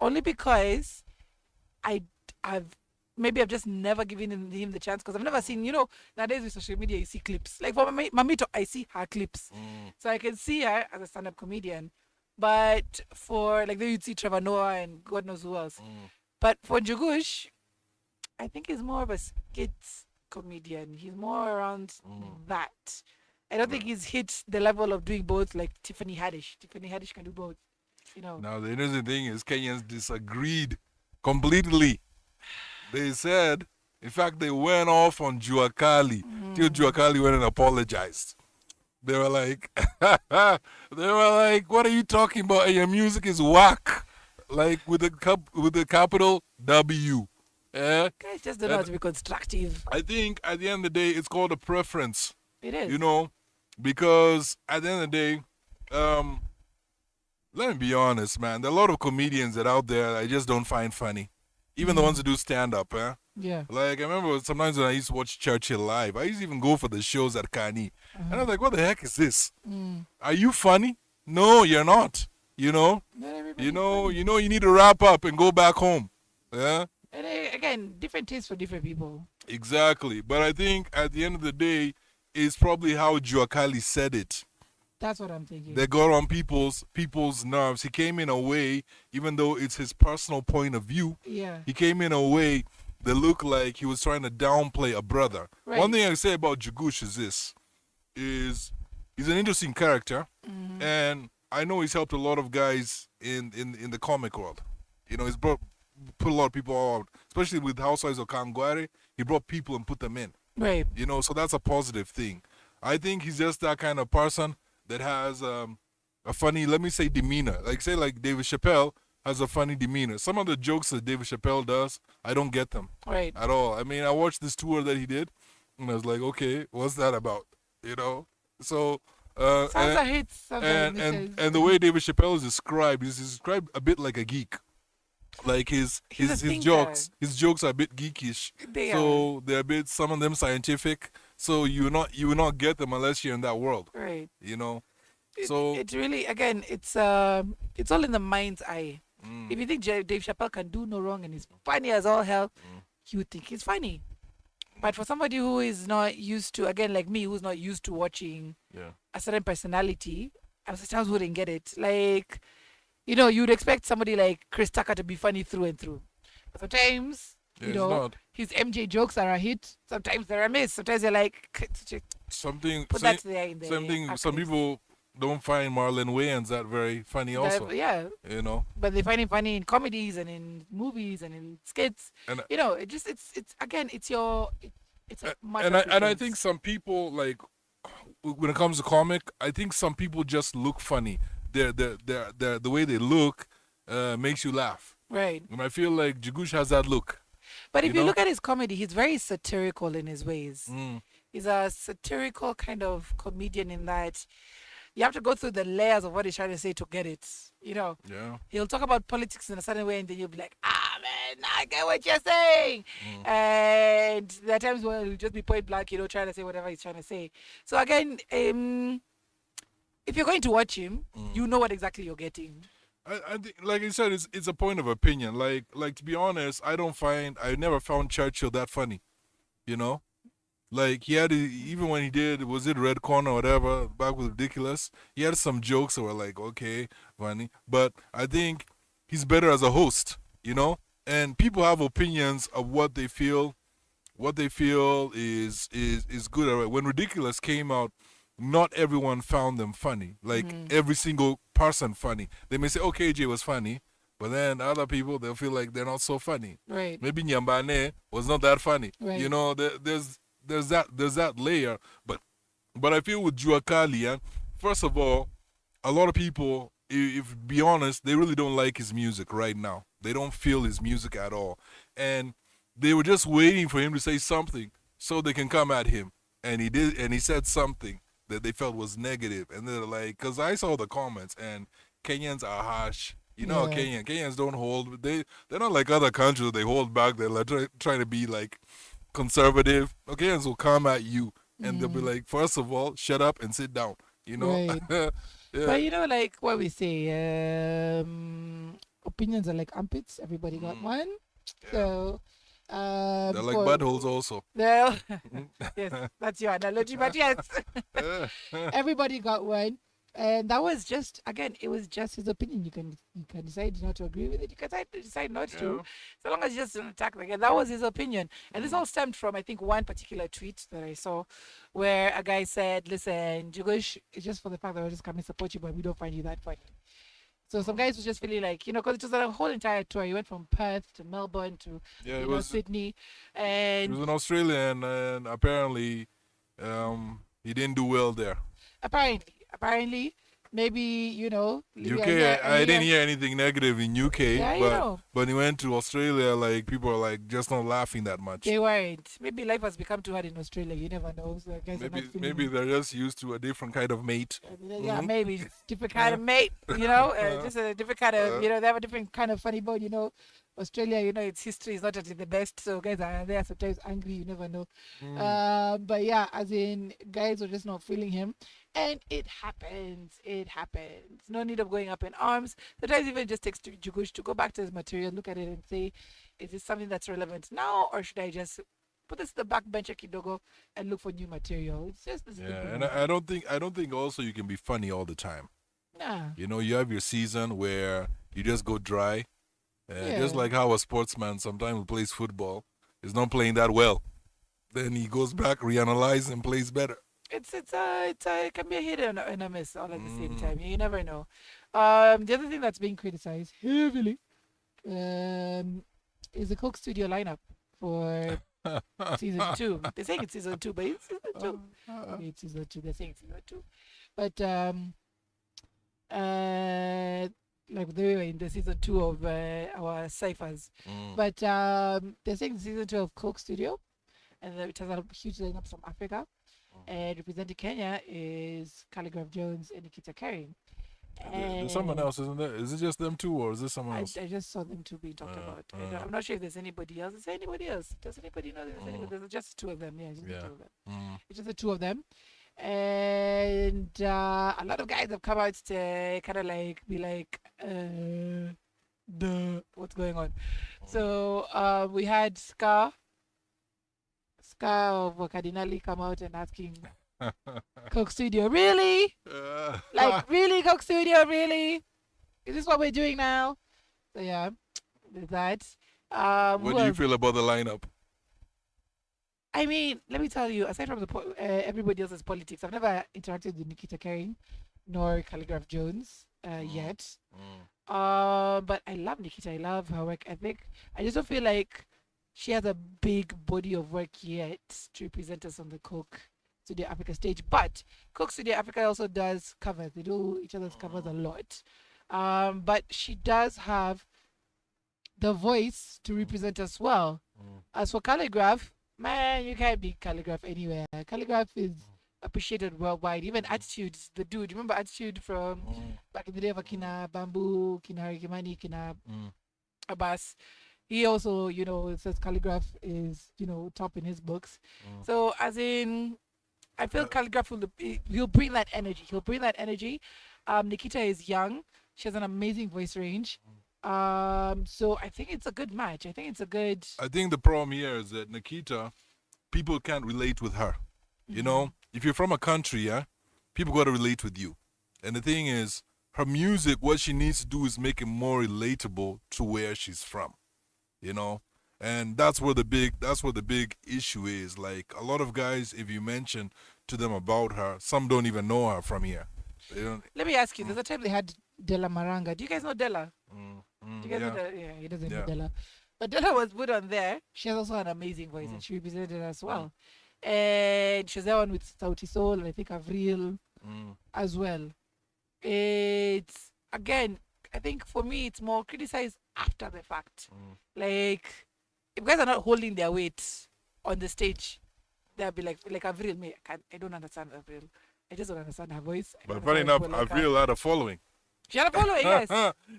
only because I I've just never given him the chance because I've never seen, nowadays with social media, you see clips. Like for Mamito, I see her clips. So I can see her as a stand up comedian. But for, like, there you'd see Trevor Noah and God knows who else. But for Jugush, I think he's more of a skit comedian. He's more around that. I don't think he's hit the level of doing both like Tiffany Haddish. Tiffany Haddish can do both, you know. Now, the interesting thing is Kenyans disagreed completely. They said, in fact, they went off on Juakali till Juakali went and apologized. They were like, what are you talking about? Your music is whack, like with the capital W. Yeah. Guys just don't know how to be constructive. I think at the end of the day, it's called a preference. It is. You know, because at the end of the day, let me be honest, man. There are a lot of comedians that out there I just don't find funny. Even the ones who do stand-up, Yeah. Like, I remember sometimes when I used to watch Churchill live, I used to even go for the shows at Kani. And I was like, what the heck is this? Are you funny? No, you're not. You know? You need to wrap up and go back home. Yeah? And again, different tastes for different people. Exactly. But I think at the end of the day, it's probably how Juakali said it. That's what I'm thinking. They got on people's nerves. He came in a way, even though it's his personal point of view, he came in a way that looked like he was trying to downplay a brother. Right. One thing I say about Jugush is this, is he's an interesting character, and I know he's helped a lot of guys in the comic world. You know, he's put a lot of people out, especially with Housewives of Kangware. He brought people and put them in. Right. You know, so that's a positive thing. I think he's just that kind of person that has a funny, let me say, demeanor. Like David Chappelle has a funny demeanor. Some of the jokes that David Chappelle does, I don't get them. Right. At all. I mean, I watched this tour that he did, and I was like, okay, what's that about? You know? So, Sounds a hit. and the way David Chappelle is described, he's described a bit like a geek. Like his jokes are a bit geekish. They're a bit, some of them scientific. So you will not get them unless you're in that world. Right. You know. It's really, again, it's all in the mind's eye. If you think Dave Chappelle can do no wrong and he's funny as all hell, you think he's funny. But for somebody who is not used to, again, like me, who's not used to watching a certain personality, I sometimes wouldn't get it. Like, you'd expect somebody like Chris Tucker to be funny through and through. But sometimes, his MJ jokes are a hit. Sometimes they're a miss. Sometimes you're like, put that there in there. Something. Some people don't find Marlon Wayans that very funny also. Yeah. You know. But they find him funny in comedies and in movies and in skits. And it's a matter of and I think some people, like, when it comes to comic, I think some people just look funny. The way they look makes you laugh. Right. And I feel like Jugush has that look. But if you look at his comedy, he's very satirical in his ways. He's a satirical kind of comedian in that you have to go through the layers of what he's trying to say to get it. Yeah. He'll talk about politics in a certain way, and then you'll be like, man, I get what you're saying. And there are times where he'll just be point blank, trying to say whatever he's trying to say. So again, if you're going to watch him, you know what exactly you're getting. I think, like I said, it's a point of opinion. Like to be honest, I never found Churchill that funny. You know? Like, he had, even when he did, was it Red Corner or whatever, back with Ridiculous, he had some jokes that were like, okay, funny. But I think he's better as a host, And people have opinions of what they feel is good. When Ridiculous came out, not everyone found them funny. Like, every single person funny. They may say, okay, Jay was funny, but then other people, they'll feel like they're not so funny. Right. Maybe Nyambane was not that funny. Right. There's that layer. But I feel with Juakali, first of all, a lot of people, if be honest, they really don't like his music right now. They don't feel his music at all. And they were just waiting for him to say something so they can come at him. And he did, and he said something that they felt was negative. And they're like, because I saw the comments, and Kenyans are harsh. Kenyans don't hold, they're not like other countries, they hold back. They're like trying to be like conservative. Kenyans will come at you, and they'll be like, first of all, shut up and sit down. Right. But like what we say, opinions are like armpits. Everybody got one. Yeah. So, They're like buttholes also. well, yes, that's your analogy, but yes, everybody got one. And that was just, again, it was just his opinion. You can decide not to agree with it. You can decide not to, so long as you just don't attack the guy. That was his opinion, and this all stemmed from, I think, one particular tweet that I saw, where a guy said, "Listen, Jugush, it's just for the fact that we're just coming to support you, but we don't find you that funny." So some guys was just feeling like, because it was a whole entire tour. He went from Perth to Melbourne to Sydney, and he was in Australia, and apparently, he didn't do well there. Apparently, maybe, UK, I didn't hear anything negative in UK, but he went to Australia, like, people are like just not laughing that much. They weren't. Maybe life has become too hard in Australia. You never know. So guys maybe they're just used to a different kind of mate. Yeah, maybe different kind of mate. Just a different kind of. They have a different kind of funny bone. Australia, its history is not at the best, so guys are there sometimes angry. You never know. But yeah, as in, guys were just not feeling him. And it happens. No need of going up in arms. Sometimes even just takes Jugush to go back to his material, look at it and say, is this something that's relevant now, or should I just put this to the back bench at Kidogo and look for new material? It's just this. Yeah, and I don't think also you can be funny all the time. Nah. You have your season where you just go dry. Just like how a sportsman sometimes who plays football is not playing that well. Then he goes back, reanalyzes, and plays better. It can be a hit and a miss all at the same time. You never know. The other thing that's being criticized heavily is the Coke Studio lineup for season 2. They're saying it's season 2, but it's season 2. Okay, it's season 2. They're saying it's season 2. But like they were in the season 2 of our ciphers. But they're saying season 2 of Coke Studio, and it has a huge lineup from Africa. And representing Kenya is Calligraph Jones and Nikita Kering. There's someone else, isn't there? Is it just them two, or is this someone else? I just saw them two being talked about. I'm not sure if there's anybody else. Is there anybody else? Does anybody know there's anybody? There's just two of them. Yeah, just the two of them. It's just the two of them. And a lot of guys have come out to kind of like be like, what's going on? So we had Scar of Cardinali come out and asking Coke Studio, really? Really, Coke Studio, really? Is this what we're doing now? So yeah, there's that. What do you feel about the lineup? I mean, let me tell you, aside from everybody else's politics, I've never interacted with Nikita Kering nor Calligraph Jones yet. But I love Nikita. I love her work ethic. I just don't feel like she has a big body of work yet to represent us on the Coke Studio Africa stage. But Coke Studio Africa also does covers. They do each other's covers a lot. But she does have the voice to represent us well. As for Calligraph, man, you can't beat Calligraph anywhere. Calligraph is appreciated worldwide. Even Attitude, the dude. Remember Attitude from back in the day of Kina Bamboo, Kina Harikimani, Kina Abbas? He also, says Calligraph is, top in his books. So, as in, I feel Calligraph he'll bring that energy. Nikita is young. She has an amazing voice range. So I think it's a good match. I think the problem here is that Nikita, people can't relate with her. If you're from a country, people got to relate with you. And the thing is, her music, what she needs to do is make it more relatable to where she's from. And that's where the big issue is. Like, a lot of guys, if you mention to them about her, some don't even know her from here. Let me ask you, there's a time they had Della Maranga. Do you guys know Della? Do you guys know Della? Yeah, he doesn't know Della. But Della was put on there. She has also an amazing voice, and she represented as well. And she's there one with Sauti Soul, and I think Avril as well. It's, again, I think for me, it's more criticized after the fact. Like, if guys are not holding their weight on the stage, they'll be like Avril, I don't understand Avril. I just don't understand her voice. But funny enough, Avril had a following. She had a following, yes.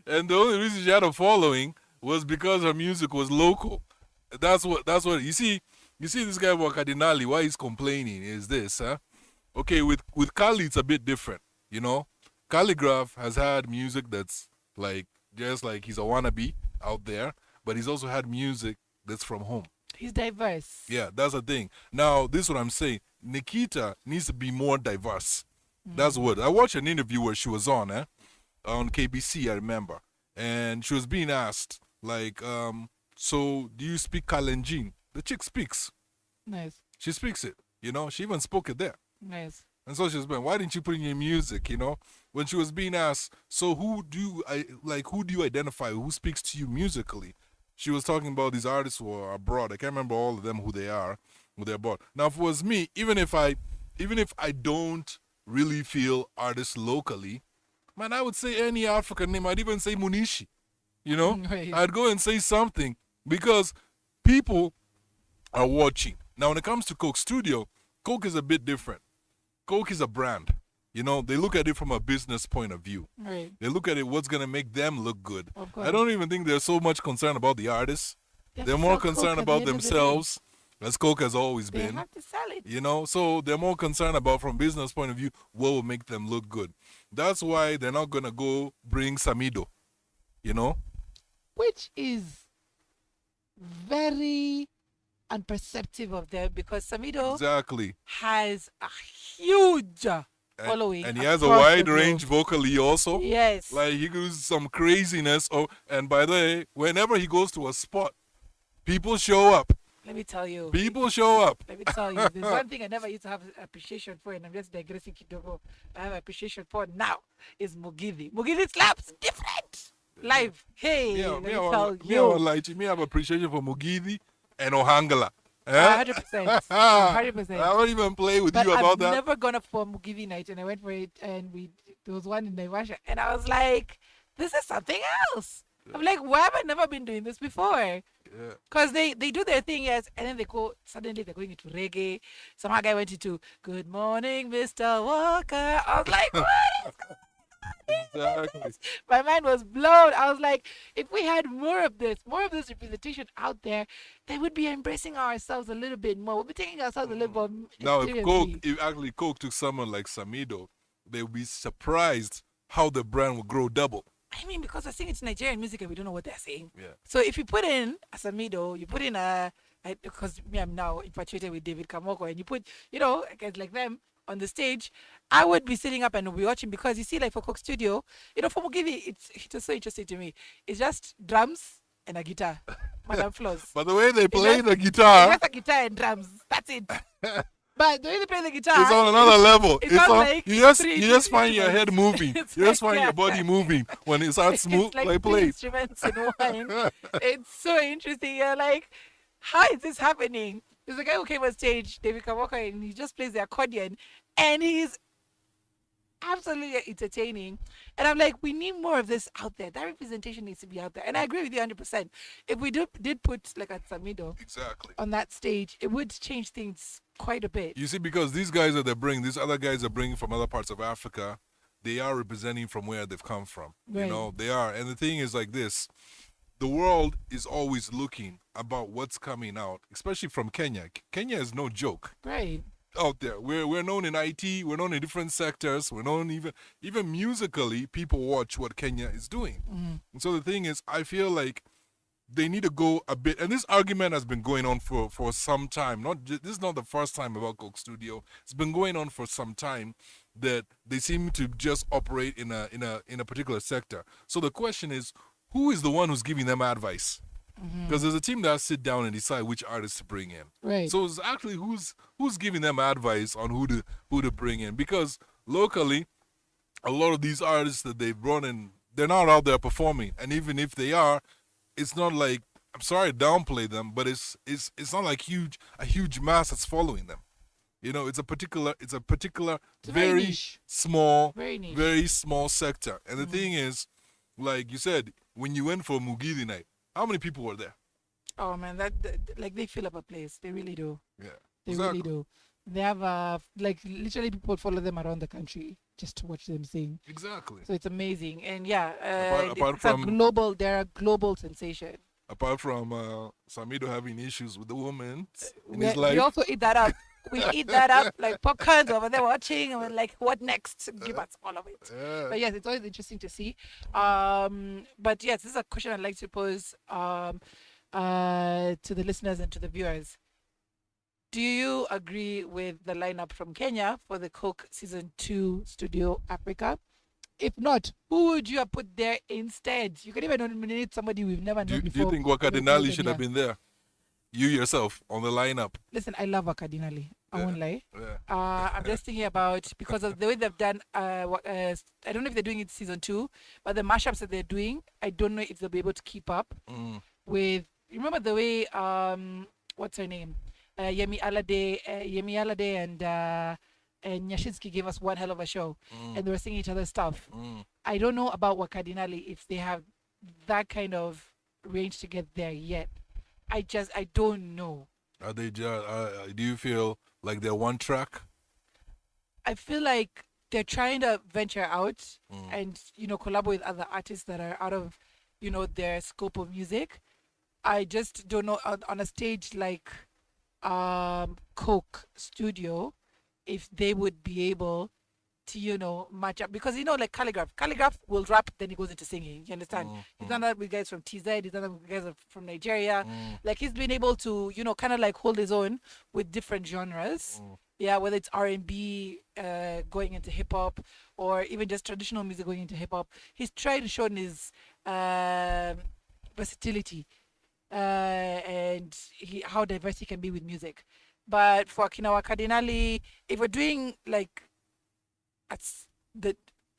And the only reason she had a following was because her music was local. That's what you see this guy Wakadinali, why he's complaining is this, Okay, with Kali it's a bit different, Calligraph has had music that's like just like he's a wannabe out there, but he's also had music that's from home. He's diverse. Yeah, that's the thing. Now, this is what I'm saying. Nikita needs to be more diverse. That's what I watched an interview where she was on KBC, I remember, and she was being asked like, so do you speak Kalenjin? The chick speaks. Nice. She speaks it. You know, she even spoke it there. Nice. And so she was saying, why didn't you put in your music? You know, when she was being asked, so who do you identify? Who speaks to you musically? She was talking about these artists who are abroad. I can't remember all of them who they are, who they're abroad. Now, if it was me, even if I don't really feel artists locally, man, I would say any African name. I'd even say Munishi. You know, Right. I'd go and say something because people are watching. Now, when it comes to Coke Studio, Coke is a bit different. Coke is a brand. You know, they look at it from a business point of view. Right. They look at it what's going to make them look good. Of course. I don't even think they're so much concerned about the artists. They have They're to more sell Coke concerned at the about end of the day. themselves, as Coke has always They been. have to sell it. You know, so they're more concerned about, from business point of view, what will make them look good. That's why they're not going to go bring Samido, you know? Which is very unperceptive of them because Samido Exactly. has a huge following. And he has a across wide the globe. range vocally also. Yes. Like, he does some craziness. Oh, and by the way, whenever he goes to a spot, people show up. Let me tell you. People show up. Let me tell you. There's one thing I never used to have appreciation for, and I'm just digressing kidogo. I have appreciation for now is Mugithi. Mugithi slaps different. Live. Hey, Yeah, let me me, tell I you. like to me have appreciation for Mugithi and Ohangala. 100%. 100%. I won't even play with But you about I've that. never gone up for Mugithi night, and I went for it, and there was one in Naivasha, and I was like, this is something else. I'm like, why have I never been doing this before? Yeah. Because they do their thing, yes, and then suddenly they're going into reggae. Some guy went into Good Morning, Mr. Walker. I was like, what is going Exactly. My mind was blown. I was like, if we had more of this representation out there, they would be embracing ourselves a little bit more. We'll be taking ourselves a little more Now, seriously. if Coke took someone like Samido, they would be surprised how the brand will grow double. I mean, because we're singing it's Nigerian music and we don't know what they're saying. Yeah. So if you put in a Samido, you put in because me, I'm now infatuated with David Kamoko, and you put, guys like them on the stage, I would be sitting up and be watching because you see, like for Coke Studio, for Mugithi, it's just so interesting to me. It's just drums and a guitar, Madam Flozz. But the way they play just- the It's guitar, just a guitar and drums. That's it. But the way they play the guitar, it's on another level. it's not on, like you just three find your head instruments. moving. It's You just like, find your body moving when it starts it's like three play. instruments in one. It's so interesting. You're like, how is this happening? There's a guy who came on stage, David Kamoko, and he just plays the accordion, and he's absolutely entertaining. And I'm like, we need more of this out there. That representation needs to be out there. And I agree with you 100%. If we did put like a Samido Exactly. on that stage, it would change things quite a bit. You see, because these guys that they bring, these other guys are bringing from other parts of Africa, they are representing from where they've come from. Right. You know, they are. And the thing is like this, the world is always looking about what's coming out, especially from Kenya. Kenya is no joke Right. out there. We're known in IT, we're known in different sectors, we're known even musically, people watch what Kenya is doing. And so the thing is, I feel like they need to go a bit, and this argument has been going on for some time. This is not the first time about Coke Studio. It's been going on for some time that they seem to just operate in a particular sector. So the question is, who is the one who's giving them advice? Because there's a team that sit down and decide which artists to bring in. Right. So it's actually who's giving them advice on who to bring in. Because locally, a lot of these artists that they've brought in, they're not out there performing. And even if they are, it's not like, I'm sorry to downplay them, but it's not like a huge mass that's following them. It's a particular very very niche. small, Very niche. very small sector. And the thing is, like you said, when you went for Mugithi night, how many people were there? Oh man, like they fill up a place. They really do. Yeah. They Exactly. really do. They have like literally people follow them around the country just to watch them sing. Exactly. So it's amazing. And yeah, Apart it's from- they're a global sensation. Apart from Samido having issues with the woman in We, his we life. also eat that up. We eat that up like popcorns over there watching, and we're like, what next? Give us all of it. Yeah. But yes, it's always interesting to see. But yes, this is a question I'd like to pose to the listeners and to the viewers. Do you agree with the lineup from Kenya for the Coke Season 2 Studio Africa? If not, who would you have put there instead? You could even nominate somebody we've never known Do before. you think Wakadinali should have been there? You yourself on the lineup. Listen, I love Wakadinali. I won't lie. Yeah. I'm just thinking about, because of the way they've done, I don't know if they're doing it season 2, but the mashups that they're doing, I don't know if they'll be able to keep up with, remember the way, what's her name? Yemi Alade and Nyashinsky gave us one hell of a show, and they were singing each other's stuff. I don't know about Wakadinali if they have that kind of range to get there yet. I don't know. Are they do you feel like they're one track? I feel like they're trying to venture out and collaborate with other artists that are out of their scope of music. I just don't know on a stage like Coke Studio if they would be able to match up, because like Calligraph will rap, then he goes into singing, you understand. He's done that with guys from TZ, he's done that with guys from Nigeria. Like, he's been able to kind of like hold his own with different genres. Yeah, whether it's R&B going into hip-hop, or even just traditional music going into hip-hop. He's tried to show his versatility and how diverse he can be with music. But for Akinawa Cardinali, if we're doing like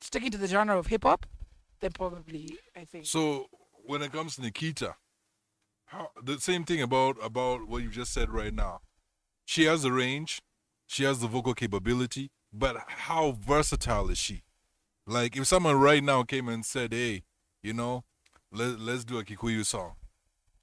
sticking to the genre of hip hop, then probably I think. So when it comes to Nikita, the same thing about what you just said right now. She has the range, she has the vocal capability, but how versatile is she? Like, if someone right now came and said, "Hey, let's do a Kikuyu song,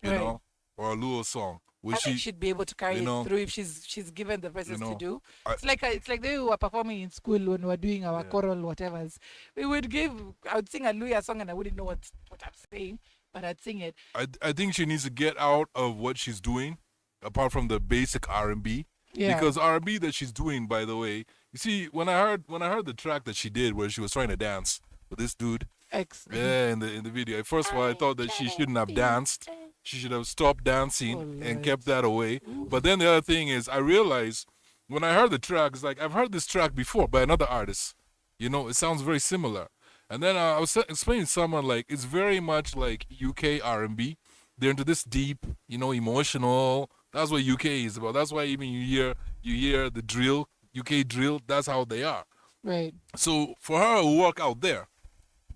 you know, or a Luo song," I think she'd be able to carry it through if she's given the verses to do. It's like they were performing in school when we were doing our choral whatevers. I would sing a Luya song and I wouldn't know what I'm saying, but I'd sing it. I think she needs to get out of what she's doing, apart from the basic R&B. Yeah. Because R&B that she's doing, by the way, you see, when I heard the track that she did where she was trying to dance with this dude, in the video. First of all, I thought that she shouldn't have danced. She should have stopped dancing and kept that away. But then the other thing is, I realized when I heard the track, it's like, I've heard this track before by another artist. It sounds very similar. And then I was explaining to someone, like, it's very much like UK R&B. They're into this deep, emotional. That's what UK is about. That's why even you hear the drill, UK drill. That's how they are. Right. So for her to work out there,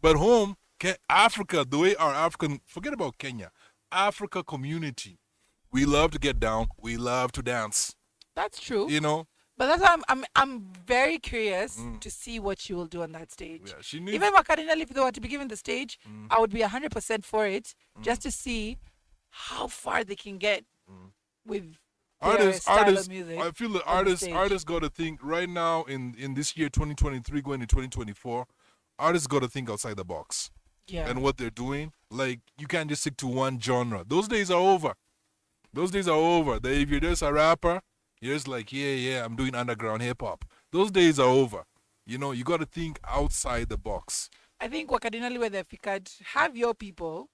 but home, Africa, the way our African, forget about Kenya, Africa community, we love to get down, we love to dance. That's true. But that's why I'm very curious to see what she will do on that stage. Yeah, she needs. Even Makadinali, if they were to be given the stage, I would be 100% for it, just to see how far they can get with their style of music. I feel the artists got to think right now in this year 2023 going to 2024. Artists got to think outside the box. Yeah. And what they're doing, like, you can't just stick to one genre. Those days are over. That if you're just a rapper, you're just like, yeah, I'm doing underground hip hop. Those days are over. You got to think outside the box. I think Wakadinali, where if you could have your people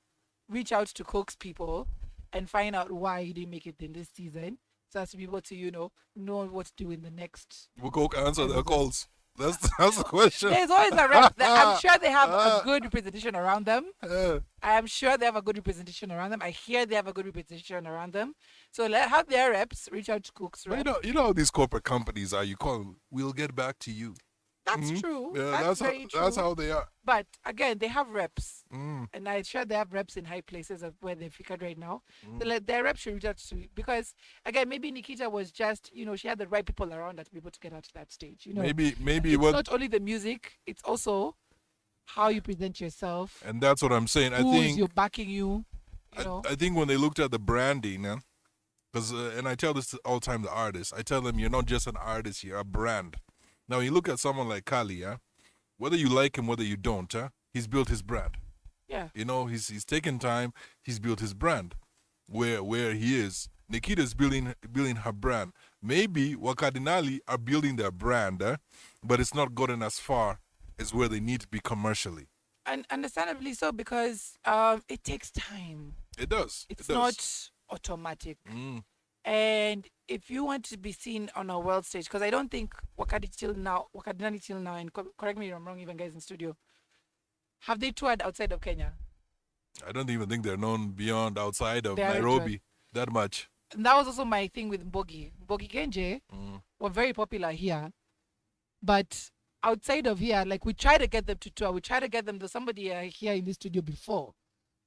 reach out to Coke's people and find out why you didn't make it in this season, so as to be able to know what to do in the next. Will Coke answer their calls? That's the question. There's always a rep. I'm sure they have a good representation around them. I am sure they have a good representation around them. I hear they have a good representation around them. So have their reps reach out to Cook's reps. You know how these corporate companies are. You call them, we'll get back to you. That's true. Yeah, that's very true. That's how they are. But again, they have reps. And I'm sure they have reps in high places of where they're figured right now. So their reps should reach out to, because again, maybe Nikita was just, she had the right people around her to be able to get out to that stage. Maybe it's not only the music, it's also how you present yourself. And that's what I'm saying. I think you're backing you. I think when they looked at the branding, because and I tell this all the time to artists, I tell them, you're not just an artist, you're a brand. Now, you look at someone like Kali, whether you like him, whether you don't, he's built his brand. Yeah. He's taken time, he's built his brand. where he is. Nikita's building her brand. Maybe Wakadinali are building their brand, but it's not gotten as far as where they need to be commercially. And understandably so, because it takes time. It does. It's it does. not automatic. And if you want to be seen on a world stage, because I don't think Wakadinali till now, and correct me if I'm wrong, even guys in studio, have they toured outside of Kenya? I don't even think they're known beyond outside of They haven't Nairobi that much. And that was also my thing with Mbogi. Mbogi Genje were very popular here, but outside of here, like we try to get them to tour. We try to get them to somebody here in the studio before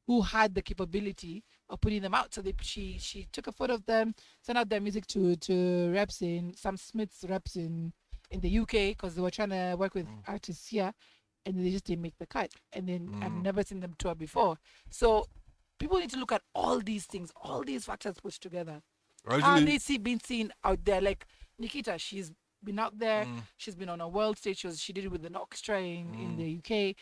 who had the capability of putting them out. So she took a photo of them, sent out their music to reps in Sam Smith's reps in the UK because they were trying to work with artists here, and they just didn't make the cut. And then I've never seen them tour before. So people need to look at all these things, all these factors put together. How they been seen out there? Like Nikita, she's been out there. She's been on a world stage. She did it with an orchestra in the UK.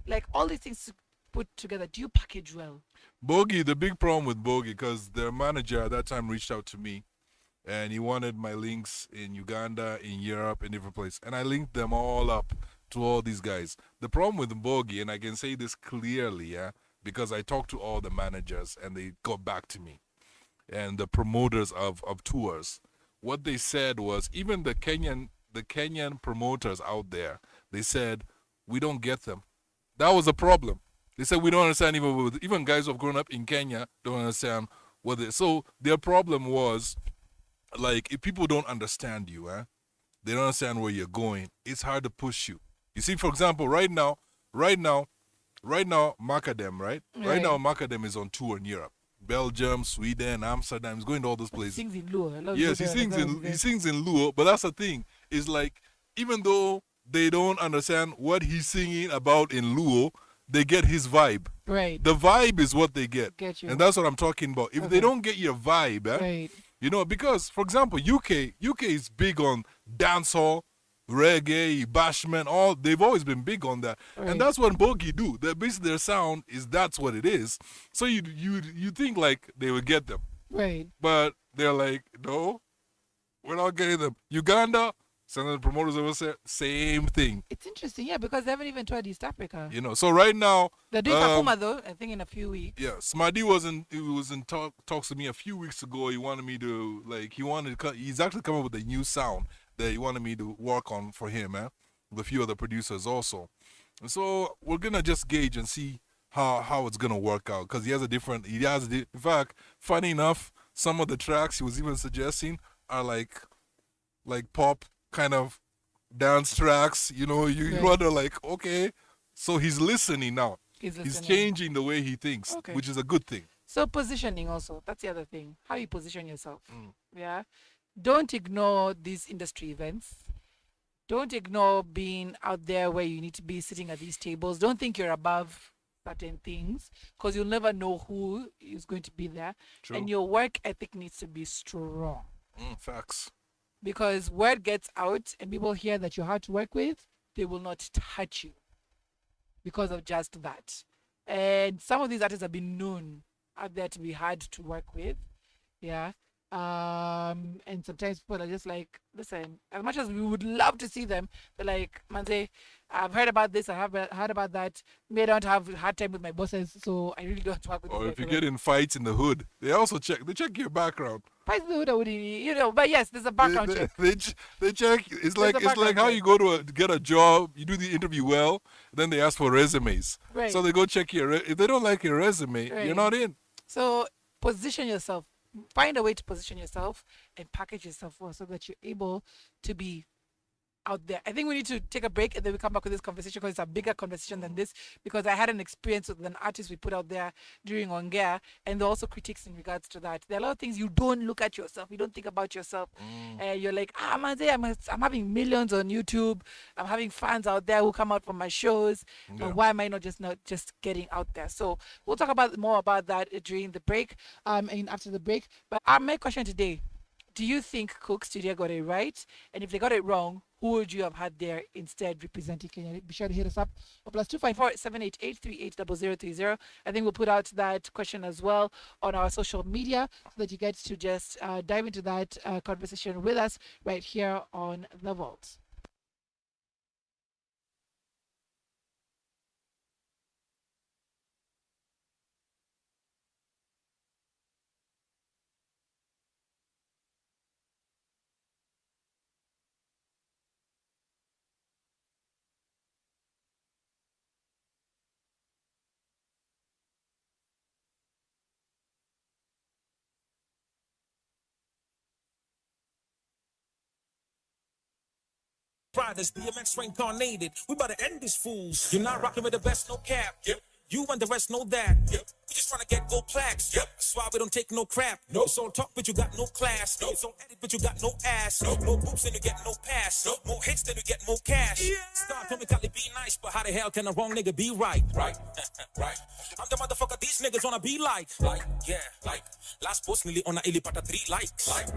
Like all these things put together. Do you package well? Bogie, the big problem with Bogie, because their manager at that time reached out to me, and he wanted my links in Uganda, in Europe, in different places, and I linked them all up to all these guys. The problem with Bogie, and I can say this clearly, because I talked to all the managers and they got back to me, and the promoters of tours. What they said was, even the Kenyan promoters out there, they said, we don't get them. That was the problem. They said we don't understand, even guys who have grown up in Kenya don't understand what they. So their problem was, like, if people don't understand you, they don't understand where you're going, it's hard to push you. You see, for example, right now, Macadam, right? Right now, Macadam is on tour in Europe. Belgium, Sweden, Amsterdam. He's going to all those places. He sings in Luo. Yes, he sings in Luo. But that's the thing. It's like, even though they don't understand what he's singing about in Luo, they get his vibe. Right. The vibe is what they get. Get you. And that's what I'm talking about. If they don't get your vibe, right. You know, because, for example, UK is big on dancehall, reggae, bashment, they've always been big on that. Right. And that's what Bogie do. Basically their sound that's what it is. So you think like they would get them. Right. But they're like, no, we're not getting them. Uganda, some of the promoters over there, same thing. It's interesting, yeah, because they haven't even toured East Africa. You know, so right now they're doing Kakuma though, I think in a few weeks. Yeah, Smadi was in talks to me a few weeks ago. He wanted me to he's actually come up with a new sound that he wanted me to work on for him, with a few other producers also. And so we're gonna just gauge and see how it's gonna work out, because in fact, funny enough, some of the tracks he was even suggesting are like pop kind of dance tracks. You know, you wonder like, okay, so he's listening now. He's changing the way he thinks, which is a good thing. So positioning also, that's the other thing. How you position yourself. Yeah. Don't ignore these industry events. Don't ignore being out there where you need to be sitting at these tables. Don't think you're above certain things, because you'll never know who is going to be there. True. And your work ethic needs to be strong. Facts. Because word gets out and people hear that you're hard to work with, they will not touch you because of just that. And some of these artists have been known out there to be hard to work with. Yeah. And sometimes people are just like, listen, as much as we would love to see them, they're like, Manze, I've heard about this, I have heard about that. Maybe I don't have a hard time with my bosses, so I really don't work with them. Or if you get in fights in the hood, they also check your background. Fights in the hood, I wouldn't, you know, but yes, there's a background check. They check. It's like how you go to get a job, you do the interview well, then they ask for resumes. Right. So they go check if they don't like your resume, you're not in. So position yourself. Find a way to position yourself and package yourself well so that you're able to be out there. I think we need to take a break and then we come back with this conversation, because it's a bigger conversation than this, because I had an experience with an artist we put out there during Ongea, and there are also critiques in regards to that. There are a lot of things you don't look at yourself, you don't think about yourself. You're like, Manze, I'm having millions on YouTube, I'm having fans out there who come out for my shows, but why am I not just getting out there? So we'll talk more about that during the break, and after the break. But my question today, do you think Cook Studio got it right? And if they got it wrong, who would you have had there instead representing Kenya? Be sure to hit us up. +254 788 380030. I think we'll put out that question as well on our social media so that you get to just dive into that conversation with us right here on The Vault. Riders, DMX reincarnated. We about to end this fools. You're not rocking with the best, no cap. Yep. You and the rest know that. Yep. We just trying to get gold plaques. Yep. That's why we don't take no crap. No. It's all talk, but you got no class. No. It's all edit, but you got no ass. No. No boobs, then you get no pass. No. More hits, then you get more cash. Yeah. Start comically be nice, but how the hell can a wrong nigga be right? Right. Right. I'm the motherfucker these niggas wanna be like. Like, yeah, like. Last post nili ona ilipata 3 likes. Like.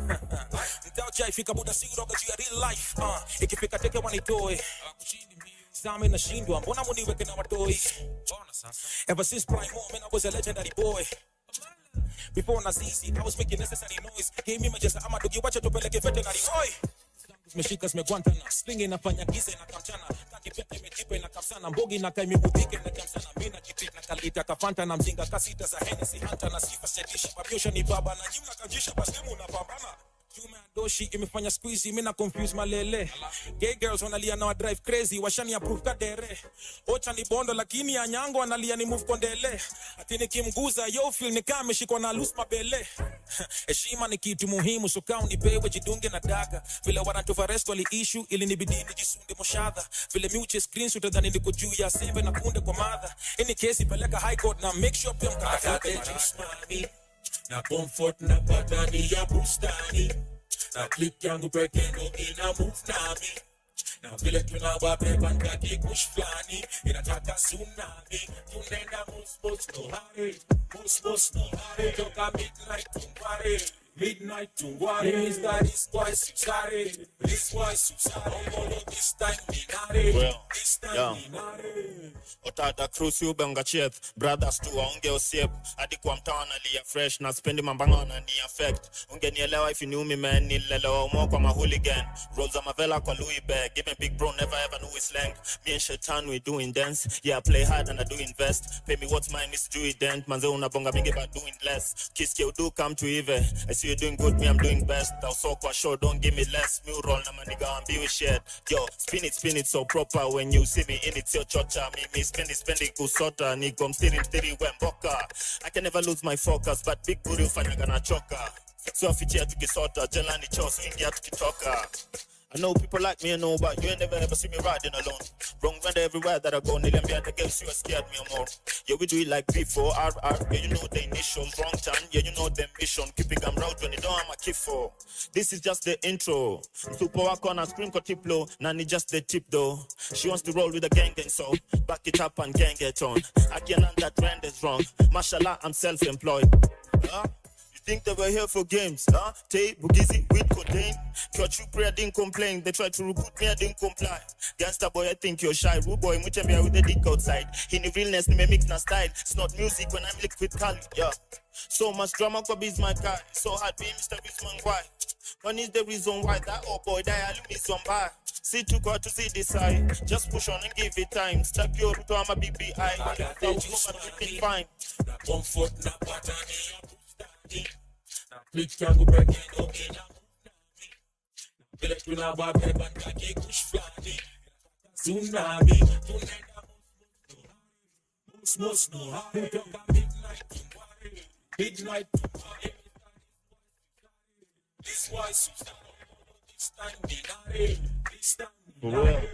Nitaoja ifika muda si uroga juu ya real life. Ikifika teke wanitoe. Sami nashindwa, mbona muniweke na watoi? Ever since Prime Moment, I was a legendary boy. Before Nazizi, I was making necessary noise. Gave me majesa, ama dogi wacha tupeleke veterinary. Oi! Meshika smeguantana, slingi nafanya gize na kamchana. Kaki pepe mejipe na kamsana, mbogi na kaimi budike na kamsana. Mina kipit na kalita kafanta na mzinga kasita za Hennessy. Hanta na sifa setishi, pabiosha ni baba na jimna kajisha baslimu na pambana. Doshi imefanya squeezy, mina confuse malele. Gay girls wanalia na drive crazy, washani approve kadere. Ocha ni bondo lakini ya nyango analia ni move kondele. Ati nikimguza yo feel ni kama shiko na loose mabele. Heshima ni kitu muhimu, so kama unipewe jidunge na daga. Vile warantu arrest wali issue ili nibidi nijisunde moshadha. Vile miuche screenshot utadhani niko juu ya sembe na kunde kwa madha. Any case ipeleka high court na make sure pia mkakate na comfort na patani ya bustani na click yangu pekeno ina move nami na vile tunawabeba ndaki kush flani inataka tsunami tunenda mus no hurry toka midnight to worry is that is why sorry this why sorry this time minare well, this time minare Otata cruise ubenga chef brothers tu waonge osiep hadi kwa mtawa nalia fresh na spendi mambanga na ni affect ungenielewa if you knew me man nilelewa umo kwa mahooligan rolls of mavela kwa Louis bag give me big bro never ever knew his slang me and Shaitan we doing dance yeah I play hard and I do invest pay me what's mine is do it dent manze unabonga mingi but doing less kiss you do come to even I see you doing good me I'm doing best I'll so kwa show don't give me less me roll na maniga ambi we shit yo spin it so proper when you see me in it your chocha me spendi kusota niko mtiri wemboka I can never lose my focus but big booty ufanyaga na choka so afichia tukisota jela ni choso ingia tukitoka I know people like me, I know, but you ain't never ever see me riding alone. Wrong render everywhere that I go. Niliambia the girls you are scared me more. Yeah, we do it like before. RR, yeah, you know the initials. Wrong turn, yeah, you know the mission. Keep it route when you know I'm a kid for. This is just the intro. Super walk on a screen for tip low. Nani just the tip though. She wants to roll with the gang, so back it up and gang get on. I can't learn that trend is wrong. Mashallah, I'm self-employed. Think they were here for games, huh? Tay, Bugizi, with codeine. Got you prayer, didn't complain. They tried to recruit me, I didn't comply. Gangsta boy, I think you're shy. Rude boy, muchambia with the dick outside. In the realness, me mix na style. It's not music when I'm liquid Cali, yeah. So much drama, kwa biz my guy. So hard, be Mr. Rizman, why? One is the reason why that old boy die, I leave me some by. See to God to see this side. Just push on and give it time. Step your root, I'm a BBI. I got it fine. Comfort, na patani, click yangu pekeno ina vile tunawabeba ndaki kush flani tsunami tunenda mus no hurry toka midnight to worry this why this time minare.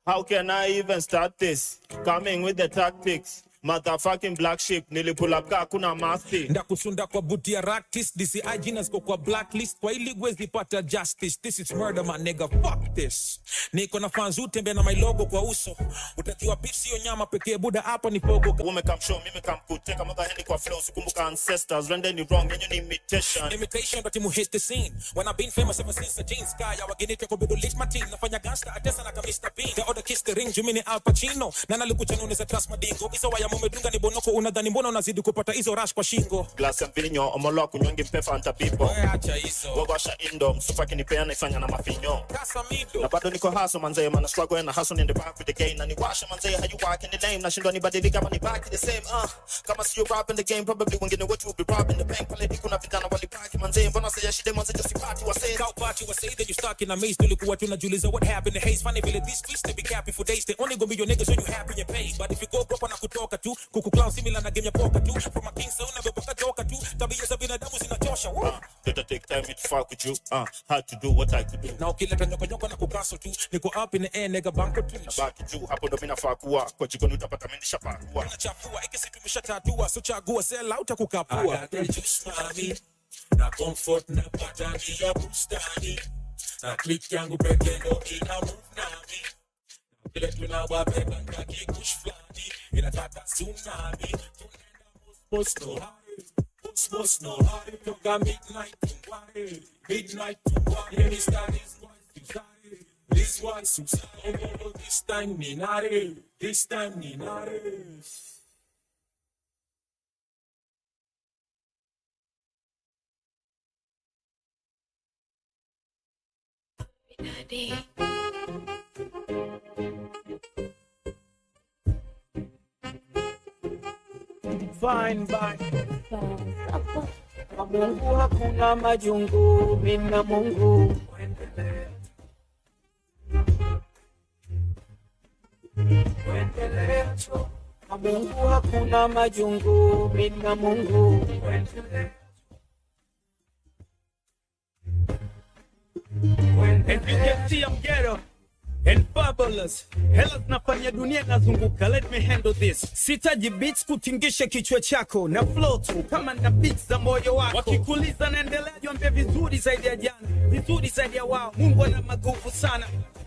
How can I even start this? Coming with the tactics. Motherfucking black sheep, nilipula ka kuna masti. Ndakusunda kwa buti ya raktis. Disi IG ziko kwa blacklist. Kwa ili gwezi pata justice. This is murder my nigga, fuck this. Niko na fans utembe na my logo kwa uso. Utatiwa beef siyo nyama pekee buda hapa ni pogo. Ume come show, mimi come kuteka mother hendi kwa flow. Sikumbuka ancestors, render ni wrong and you need imitation. Imitation but you hit the scene. When I've been famous ever since the jeans. Kaya wageni teko bido lit my team. Nafanya gangsta atesa like a Mr. Bean. The other kiss the ring, Jumini Al Pacino. Nana lukucha nune za trust madingo. Isa waya mumedunga ni bonoko unadhani mbona unazidi kupata hizo rush kwa shingo. Glass ya mvinyo, omolo kunywangi mpefa anta bipo. Acha hizo. Wagosha indo, msufa kinipea naifanya na mafinyo. Kasa mido. Na bado niko hustle manzee, man I struggle and I hustle in the back with the game. Na niwasha manzee, how you walk in the lane. Nashindwa nibadilika kama ni back the same. Kama si you robbing the game, probably wengine what you be robbing the bank. Pale kuna vijana walipaki manzee, mbona saya shide manzee just party wasay. Cow party wasay, then you stuck in a maze. Tulikuwa tunajiuliza what happened to haze. Funny vile these streets they be capping for days. They only gonna be your niggas when you happy and pay. But if you go proper na kutoka tu, kuku clown similar na game ya poker tu. From a king so never baka joka tu. Tabia za binadamu zinachosha. Did I take time to fuck with you? Had to do what I could do. Na ukileta nyoko na kukaso tu. Niko up in the air nigga banko tu. Baki tu, hapo ndo mina fakua. Kwa jikoni utapata mimi nishapakua. Unachafua, ikisi tumeshatatua. So chagua sela utakukapua. I got the juice mami. Na comfort na patani ya bustani. Na click yangu peke ndo ina move nami. Na vile tunawabeba ndaki kush flani. Inataka tsunami. Post no hurry. Post no hurry. Toka midnight to worry. Midnight to worry. Any studies was sorry. This was suicide. Oh, this time ninare. This time ninare. Fine by Mungu hakuna majungu, mina Mungu Mungu hakuna majungu, mina Mungu And you can see I'm ghetto and fabulous. Hela zinafanya dunia nazunguka. Let me handle this. Sitaji beats kutingisha kichwa chako na flow tu kama na beats za moyo wako. Wakikuliza naendelea jombe vizuri zaidi ya jana, vizuri zaidi ya wao. Mungu ana maguvu sana.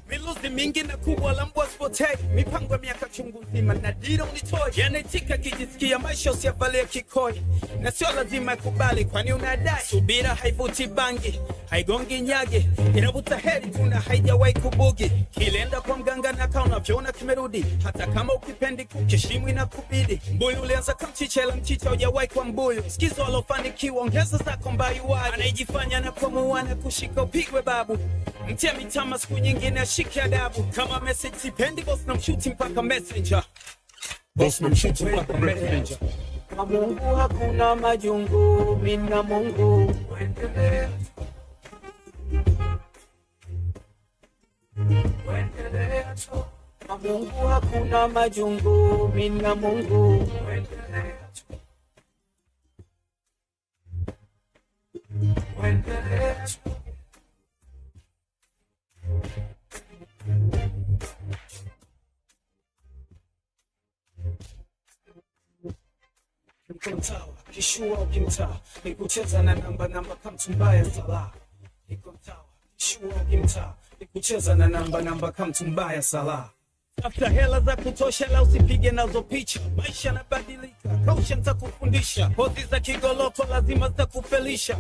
Miluzi mingi na kubwa la mbwa spotei. Mipango ya miaka chungu nzima na dira unitoe. Yanaitika kijisikia maisha usiavalia kikoi. Na sio lazima ikubali kwani unadai. Subira haivuti bangi, haigongi nyage. Inavuta heri tuna haijawahi kubugi. Kilienda kwa mganga na kauna vyona kimerudi. Hata kama ukipendi kukishimu inakubidi. Mbuyu ulianza kamchicha ila mchicha hujawahi kwa mbuyu. Sikizo alofanikiwa ongeza zako mbayu wadi. Anayejifanya na kwa muwana kushika upigwe babu. Mtia mitama siku nyingine ashike adabu. Kama message sipendi boss na mshuti mpaka messenger. Boss na mshuti mpaka messenger. Mungu hakuna majungu, mina Mungu Mungu hakuna majungu, mina Mungu Mtawa, kishua ukimtaa. Nikucheza na namba kama tumbaya sala. Niko mtawa, kishua ukimtaa. Nikucheza na namba kama tumbaya sala. After hela za kutosha la usipige nazo picha. Maisha yanabadilika, kausha nitakufundisha. Hozi za kigoloko lazima zitakufelisha.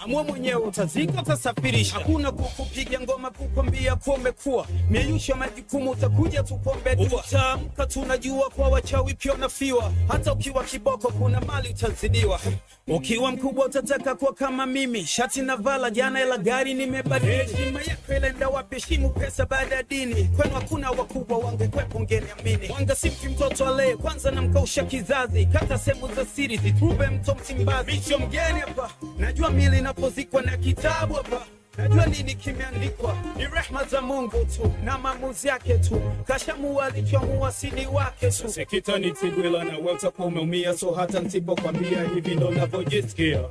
Amua mwenyewe utazika utasafirisha. Hakuna kukupiga ngoma kukwambia kuwa umekuwa. Mieyusha majukumu utakuja tukuombe dua. Utaamka tunajua kwa wachawi pia unafiwa. Hata ukiwa kiboko kuna mali utazidiwa. Ukiwa mkubwa utataka kuwa kama mimi. Shati na vala jana ila gari nimebadili. Heshima yako ilenda wapi? Heshimu pesa baada ya dini. Kwenu hakuna wakubwa wangu kwepo ngeniamini. Wanga simpi mtoto ale kwanza na mkausha kizazi. Kata sehemu za siri zitruve mto msimbazi. Micho mgeni hapa, najua mili inapozikwa na kitabu hapa. Najua nini kimeandikwa, ni rehma za Mungu tu na maamuzi yake tu. Kashamua alichoamua sini wake tu. Sekita nitibwela na wewe utakuwa umeumia. So hata nisipokwambia hivi ndo ninavyojisikia.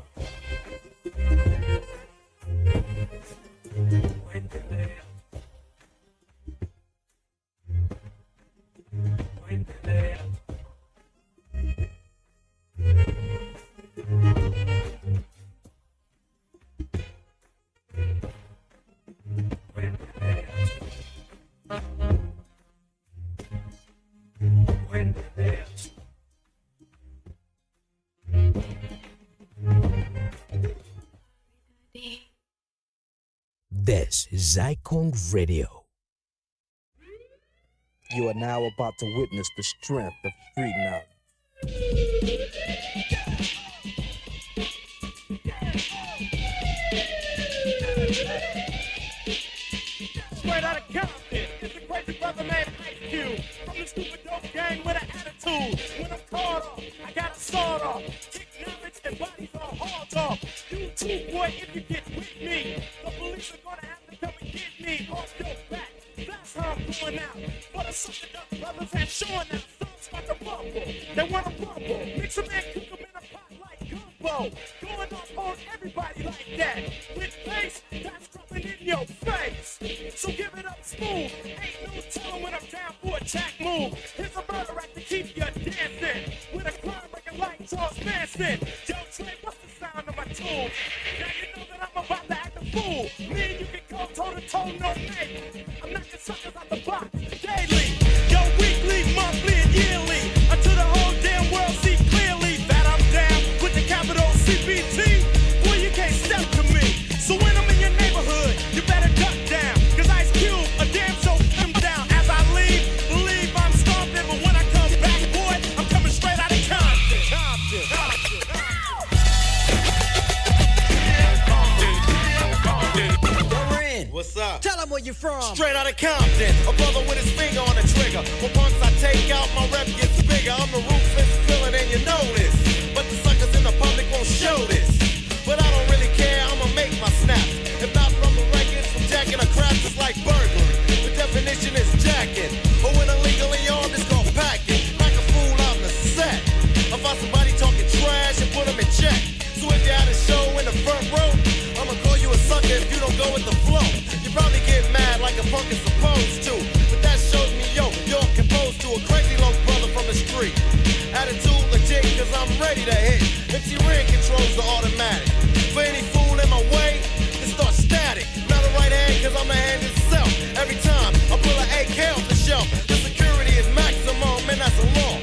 This is Icon Radio. You are now about to witness the strength of street knowledge. Straight out of Compton, it's a crazy brother named Ice Cube. From the stupid dope gang with an attitude. When I'm caught off, I got a sawed off. Kick knowledge and bodies all hauled off. You too, boy, if you get with me. The police are gonna have to come and get me off your back. That's how I'm going out. But the sucker duck brothers have shown that songs about to bubble. They wanna rumble. Mix them and cook them in a pot like gumbo. Going off on everybody like that. With bass, that's dropping in your face. So give it up smooth. Ain't no telling when I'm down for a jack move. Here's a murder act to keep you dancing. With a crime breaking like Charles Manson. Yo, Trey, what's the sound of my tune? Now you know that I'm about to act a fool. Me and you can go toe to toe, no mate. I'm knocking suckers out the box daily. Yo, weekly, monthly, and yearly. Until the whole damn world see clearly that I'm down with the capital CBT. Boy, you can't step to me. So when I'm in your neighborhood, you better duck down. Cause Ice Cube, a damn show come down. As I leave, believe I'm stomping. But when I come back, boy, I'm coming straight out of Compton. What's up? Tell them where you from. Straight out of Compton, a brother with his finger on the trigger. When punks I take out, my rep gets bigger. I'm the ruthless villain and you know this. But the suckers in the public won't show this. But I don't really care, I'ma make my snaps. If not from the records, from jacking a crap just like burglary. The definition is jacking. But when illegally armed, it's called packing. Like a fool out in the set. I find somebody talking trash and put them in check. So if you're at a show in the front row, I'ma call you a sucker if you don't go with the flow. You probably get mad like a punk is supposed to. But that shows me, yo, you're composed to a crazy little brother from the street. Attitude legit, cause I'm ready to hit. MC Ren controls the automatic. For any fool in my way, it starts static. Not a right hand, cause I'm the hand itself. Every time I pull an AK off the shelf, the security is maximum, and that's a law.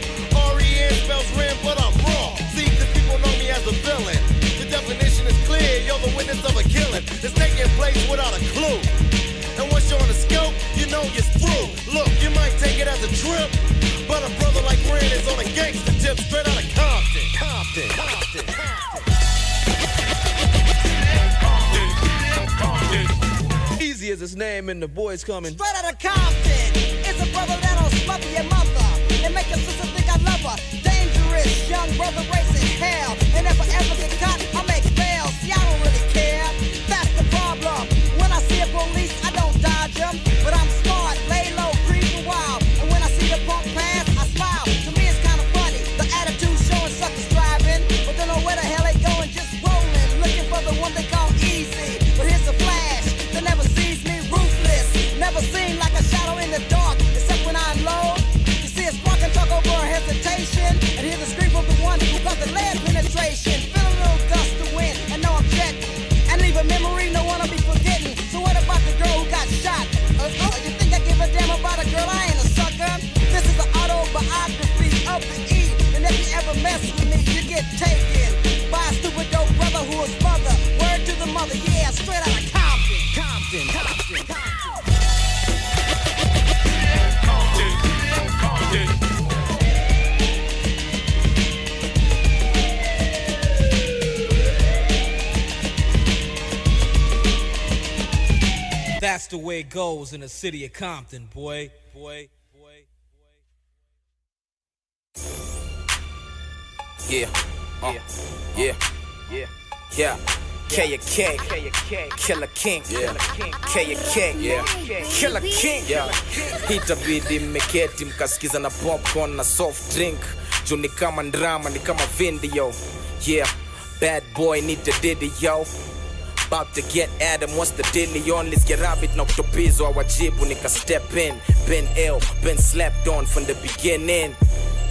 R-E-N spells Ren, but I'm raw. See, cause people know me as a villain. The definition is clear, you're the witness of a killing. It's taking place without a clue. And once you're on the scope, you know you're through. Look, you might take it as a trip, but a brother like Ren is on a gangster tip straight out of Compton. Compton, Compton, Compton. Easy as his name and the boys coming. Straight out of Compton. It's a brother that'll smother your mother and make your sister think I love her. Dangerous, young brother racing hell. And if I ever get caught, I make bail. See, I don't really care. That's the problem. When I see a police, I don't dodge them. But I'm smart, lay low, creep a while. And when I see the punk pass, I smile. To me, it's kind of funny. The attitude showing suckers driving. But don't know where the hell they going, just rolling. Looking for the one they call easy. But here's a flash that never sees me ruthless. Never seen like a shadow in the dark, except when I unload. You see a spark and talk over a hesitation. And hear the scream of the one who got the lead penetration. Feel a little gust of wind, and know I'm jetting. And leave a memory no one will be forgetting. So what about the girl who got shot? You think I give a damn about a girl? I ain't a sucker. This is an autobiography of the E. And if you ever mess with me, you get taken by a stupid dope brother who is mother. Word to the mother, yeah, straight out of Compton. Compton, Compton, Compton. That's the way it goes in the city of Compton, boy. Yeah. Yeah. K-A-K, Killer King, K-A-K, Killer King. Itabidi mmeketi mkasikiza na popcorn na soft drink. Juu ni kama drama, ni kama video. Yeah, bad boy need the diddy, yo. About to get at him, what's the dilly on? Let's get rabbit, knock to pizo, awajibu, nika step in. Been ill, been slept on from the beginning.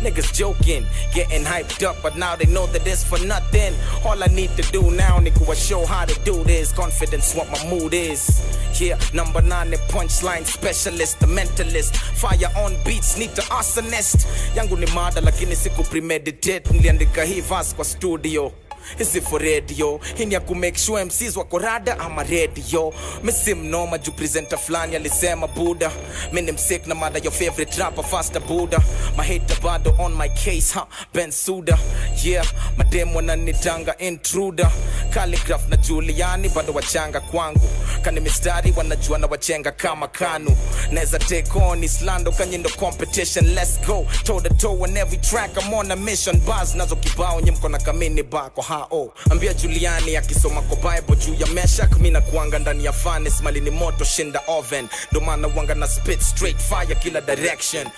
Niggas joking, getting hyped up, but now they know that it's for nothing. All I need to do now, nigga, is show how to do this. Confidence, what my mood is. Yeah, number 9, the punchline specialist, the mentalist. Fire on beats, need to arsonist. Yangu ni mada, lakini siku premeditate. Niliandika hii verse kwa studio. hizi for radio hii ni ya kumake sure MCs wako rada ama radio. Misi mnoma juu presenter flani alisema buda mini msick na mada your favorite rapper faster buda. Mahita bado on my case Ben Suda yeah. Mademu wananitanga intruder. Calligraph na Juliani bado wachanga kwangu. Kani mistari wanajua na wachenga kama Kanu. Neza take on Islando kanyindo competition. Let's go toe to toe on every track. I'm on a mission. Bars nazo kibao nye mkona kamini bako hao. Ambia Juliani akisoma kwa Bible juu ya Meshach. Mina kuanga ndani ya furnace mali ni moto shinda oven. Ndo maana wanga na spit straight fire kila direction.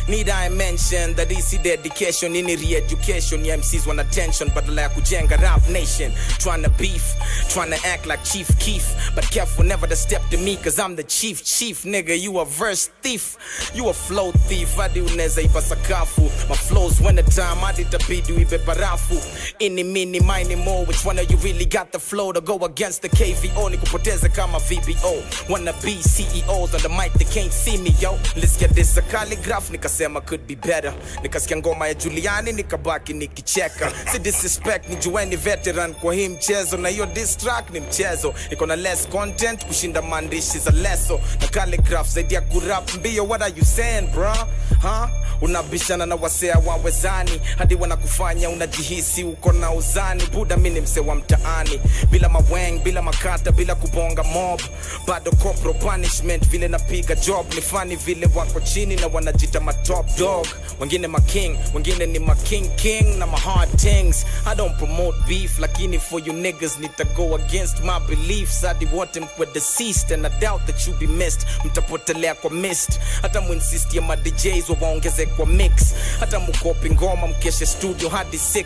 Need I mention that easy dedication in re-education. Yeah, MCs want attention badala ya kujenga rap nation. Tryna beef, tryna act like Chief Keef. But careful never to step to me cause I'm the chief nigga. You a verse thief, you a flow thief. Hadi uneza iba sakafu. My flows when the time hadi tabidi uibe barafu. Ini mini mini mo. Which one of you really got the flow to go against the KVO? Ni kupoteza kama VBO. Wanna be CEOs on the mic they can't see me yo. Let's get this a calligraph nikasema could be better. Nikasikia ngoma ya Juliani nikabaki nikicheka. Si disrespect ni jueni veteran kwa hii mchezo. Na hiyo diss track ni mchezo. Iko na less content kushinda maandishi za leso. Na calligraph zaidi ya kurap mbio. What are you saying bro? Huh? Unabishana na wasea wawezani. Hadi wanakufanya unajihisi uko na uzani. Buda mini mse wa mtaani. Bila maweng, bila makata, bila kubonga mob. Bado corporal punishment vile napiga job. Ni funny vile wako chini na wanajita ma top dog. Wengine ma king, wengine ni ma king na ma hard things. I don't promote beef lakini for you niggas need to go against my beliefs. Hadi wote mkwe deceased and I doubt that you be missed. Mtapotelea kwa mist. Hata muinsist ya ma DJs waongeze kwa mix. Hata mukopi ngoma mkeshe studio hadi 6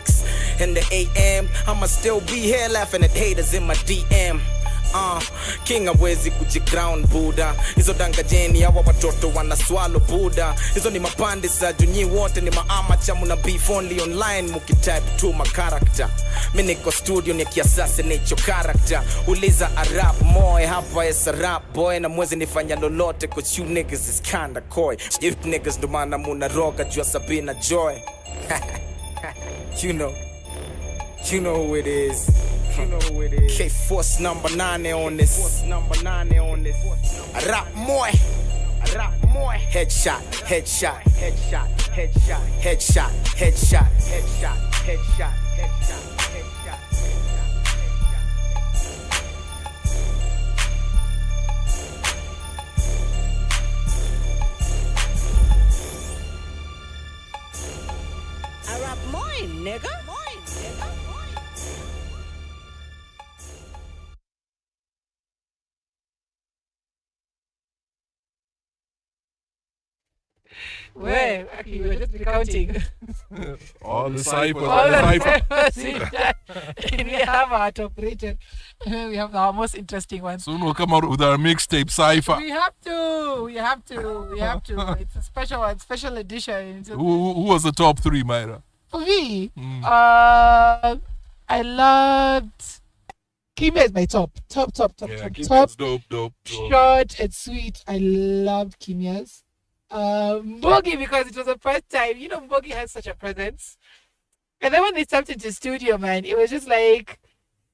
in the AM. I'ma still be here laughing at haters in my DM. King hawezi kujiground Buddha. Hizo danga jeni hawa watoto wana swallow Buddha. Hizo ni mapande sa junyi wote ni maamacha. Muna beef only online mukitype tu ma character. Mi niko studio ni ki-assassinate your character. Uliza a rap moy hapa is a rap boy. Na mwezi nifanya lolote cause you niggas is kinda coy. If niggas ndo maana muna roga jua Sabina Joy. You know who it is. K-Force number 9 on this. A rap moy. Headshot. A rap moy, nigga. Where? Okay, we're just recounting. All the ciphers. All the ciphers. And we have our top rated. We have our most interesting ones. Soon we'll come out with our mixtape cipher. We have to. It's a special one, special edition. Who was the top 3, Myra? For me, I loved Kimia is my top. Yeah, Kimia's dope. Short and sweet. I loved Kimia's. Mbogi, because it was the first time, Mbogi has such a presence. And then when they stepped into studio, man, it was just like,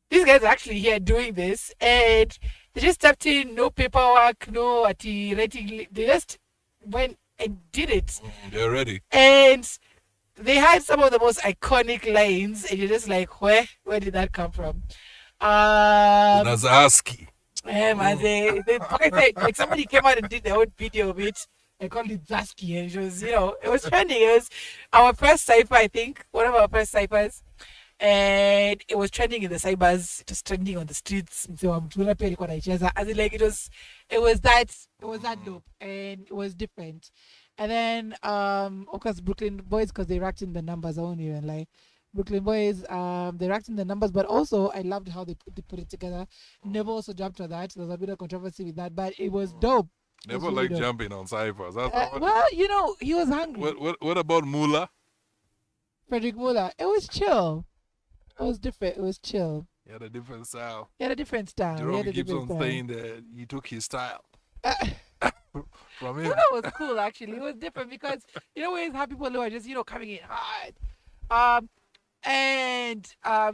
these guys are actually here doing this. And they just stepped in, no paperwork, no writing. They just went and did it. They're ready. And they had some of the most iconic lines. And you're just like, where did that come from? Nazaski. Yeah, man, like somebody came out and did their own video of it. I called it Zasky, and it was, it was trending. It was our first cipher, I think, one of our first ciphers, and it was trending in the cybers. It was trending on the streets. So as in, like it was that dope, and it was different. And then, of course, Brooklyn Boys, because they racked in the numbers. I won't even lie. Brooklyn Boys, they racked in the numbers, but also I loved how they put it together. Never also jumped on that. There was a bit of controversy with that, but it was dope. Never like jumping on ciphers. Well, he was hungry. What about Mula? Frederick Mula. It was chill. It was different. It was chill. He had a different style. G-Rongi keeps on saying that he took his style from him. That was cool, actually. It was different because, we always have people who are just, coming in hard. And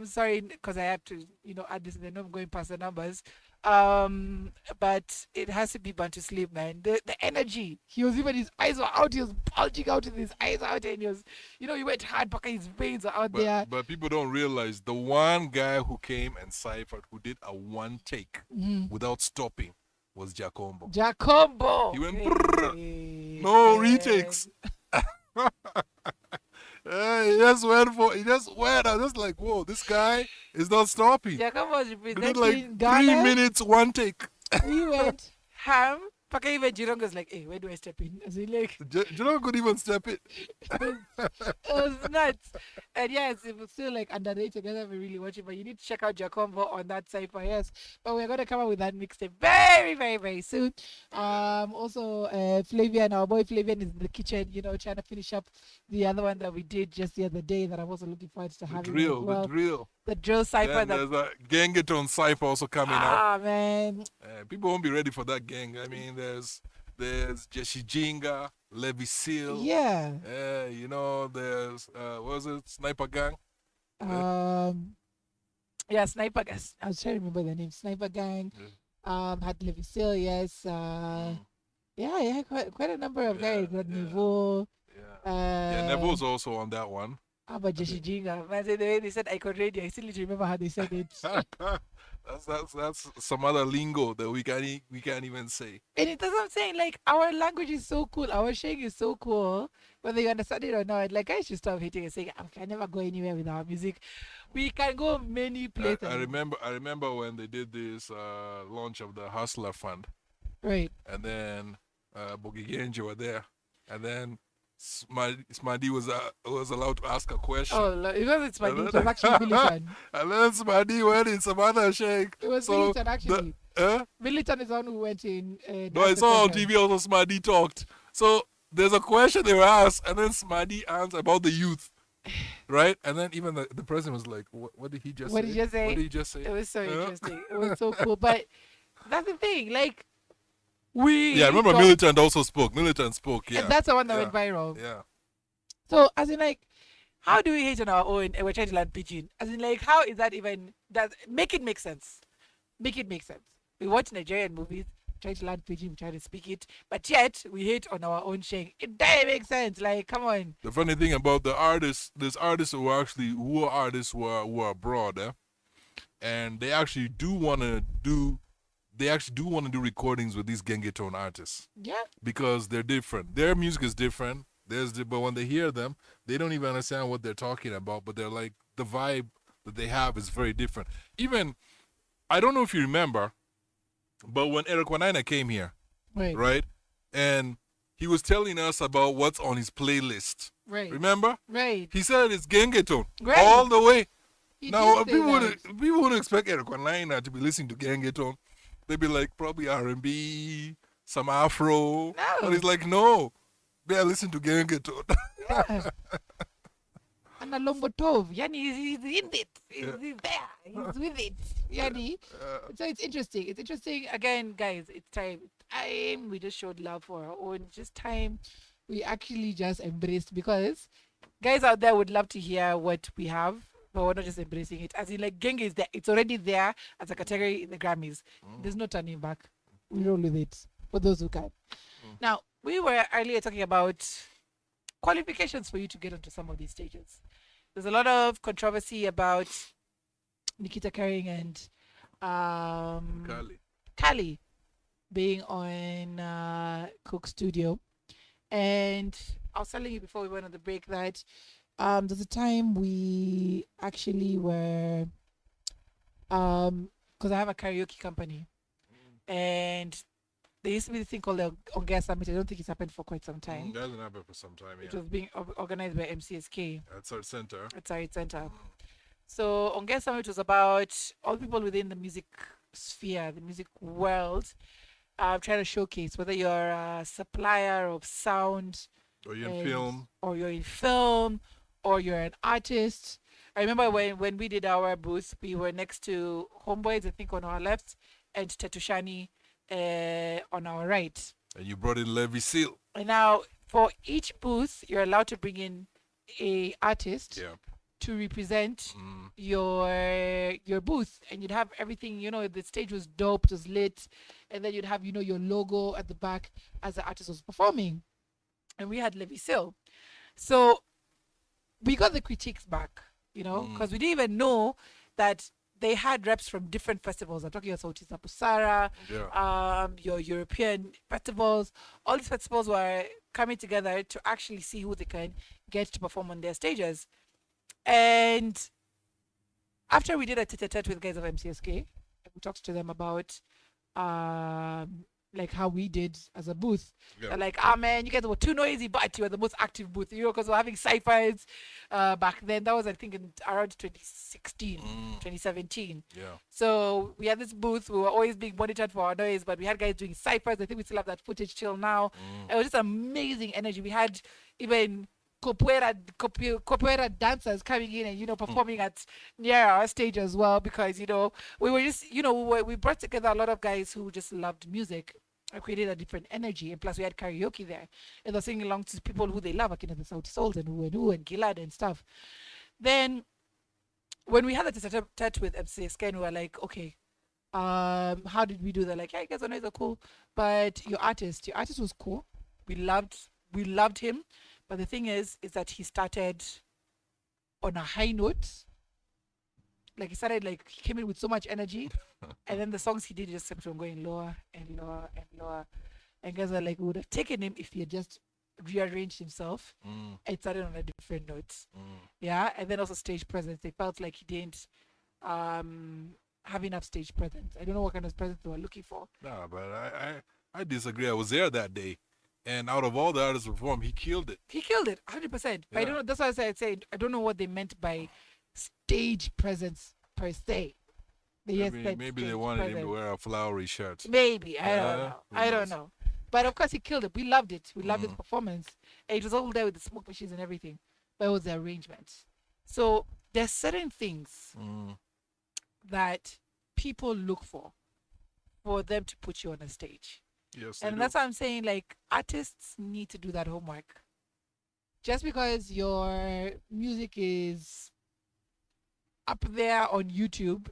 sorry, because I have to, add this, and I know I'm going past the numbers. But it has to be Bantu Sleep, man. The energy. He was even his eyes were out. He was bulging out with his eyes out, and he was, he went hard, but his veins are out there. But people don't realize the one guy who came and ciphered, who did a one take without stopping, was Jacombo. Jacombo. He went brrr, no retakes. He just went. I was just like, whoa, this guy is not stopping. Jacombo was He representing did like Ghana. 3 minutes, one take. He went ham. Paka even G-Rongi was like, hey, where do I step in? As in, like, G-Rongi could even step it. it was nuts. And yes, it was still like underrated. I haven't really watched it, but you need to check out Jacombo on that cipher. Yes, but we're gonna come up with that mixtape very, very, very soon. Also, Flavian, our boy Flavian, is in the kitchen, trying to finish up the other one that we did just the other day. That I'm also looking forward to having. The drill cipher. Then there's a Gengeton cipher also coming out. Ah, man. People won't be ready for that gang. I mean, there's Jesse Jinga, Levi Seal. Yeah. There's what was it? Sniper Gang. Yeah, Sniper Gang. I was trying to remember the name. Sniper Gang. Had Levi Seal. Yes. Yeah. Quite a number of guys. Got Niveau. Yeah, Neville's also on that one. How about Jesse Jinga? Man, the way they said Icon Radio, I still need to remember how they said it. That's some other lingo that we can't even say. And it does what I'm saying, like, our language is so cool, our shang is so cool, whether you understand it or not. Like, I should stop hating and saying I can never go anywhere with our music. We can go many places. I remember when they did this launch of the Hustler Fund. Right. And then Bogi Genji were there. And then Smadi was allowed to ask a question. Oh, because it's Smadi, it was actually Militant. And then Smadi went in some other shake. It was Militant, actually. Militant is the one who went in. No, I saw on TV also Smadi talked. So there's a question they were asked, and then Smadi answered about the youth. Right? And then even the president was like, what did he just say? What did he just say? It was so interesting. It was so cool. But that's the thing. Like, I remember Militant also spoke. Militant spoke, yeah. And that's the one that went viral. Yeah. So, as in, like, how do we hate on our own and we're trying to learn pidgin? As in, like, how is that even... Make it make sense. Make it make sense. We watch Nigerian movies, try to learn pidgin, we try to speak it, but yet we hate on our own sheng. It doesn't make sense. Like, come on. The funny thing about the artists, there's artists who are abroad, and they actually do want to do recordings with these Gengeton artists. Yeah. Because they're different. Their music is different. But when they hear them, they don't even understand what they're talking about. But they're like, the vibe that they have is very different. Even, I don't know if you remember, but when Eric Wanaina came here, right? And he was telling us about what's on his playlist. Right. Remember? Right. He said it's Gengeton. Right. All the way. He now, did say people wouldn't expect Eric Wanaina to be listening to Gengeton. They'd be like, probably R&B, some Afro. No. But he's like, no. Better listen to Gengeton. Yeah. And Alombotov, Yani, he's in it. He's there. He's with it. Yani. So it's interesting. It's interesting. Again, guys, it's time. We just showed love for our own. Just time we actually just embraced, because guys out there would love to hear what we have, but we're not just embracing it. As in, like, Genge is there. It's already there as a category in the Grammys. There's no turning back. We roll with it for those who can. Now, we were earlier talking about qualifications for you to get onto some of these stages. There's a lot of controversy about Nikita Kering and Kali being on Cook Studio. And I was telling you before we went on the break that there's a time we actually were, because I have a karaoke company, and there used to be this thing called the Ongea Summit. I don't think it's happened for quite some time. It hasn't happened for some time, yeah. It was being organized by MCSK. At our center. So Ongea Summit was about all people within the music sphere, the music world, trying to showcase whether you're a supplier of sound, or you're in film, or you're an artist. I remember when we did our booth, we were next to Homeboys, I think, on our left, and Tetushani on our right. And you brought in Levi Seal. And now, for each booth, you're allowed to bring in a artist to represent your booth, and you'd have everything. The stage was dope, it was lit, and then you'd have your logo at the back as the artist was performing, and we had Levi Sil. So we got the critiques back, because we didn't even know that they had reps from different festivals. I'm talking about Sautisa Pusara, your European festivals. All these festivals were coming together to actually see who they can get to perform on their stages. And after we did a tete-a-tete with guys of MCSK, we talked to them about like how we did as a booth. They're like, man, you guys were too noisy, but you were the most active booth, because we're having ciphers back then. That was, I think, around 2016, 2017. Yeah. So we had this booth. We were always being monitored for our noise, but we had guys doing ciphers. I think we still have that footage till now. It was just amazing energy. We had even capoeira dancers coming in and performing at near our stage as well, because we were just we brought together a lot of guys who just loved music and created a different energy, and plus we had karaoke there, and they're singing along to people who they love, like the Saudi Souls and who and Gilad and stuff. Then when we had the tete with MCSK, and we were like, okay, how did we do that? Like, yeah, you guys are cool, but your artist was cool. We loved him. But the thing is that he started on a high note. Like he came in with so much energy, and then the songs he did just kept on going lower and lower and lower. And guys are like, we would have taken him if he had just rearranged himself and started on a different note. Yeah, and then also stage presence. They felt like he didn't have enough stage presence. I don't know what kind of presence they were looking for. No, but I disagree. I was there that day. And out of all the artists who performed, he killed it. He killed it, 100%. Yeah. I don't know. That's why I said I don't know what they meant by stage presence per se. Maybe they wanted him to wear a flowery shirt. Maybe. I don't know. But of course, he killed it. We loved it. We loved his performance. And it was all there with the smoke machines and everything. But it was the arrangement. So there's certain things that people look for them to put you on a stage. Yes, and that's why I'm saying, like, artists need to do that homework. Just because your music is up there on YouTube,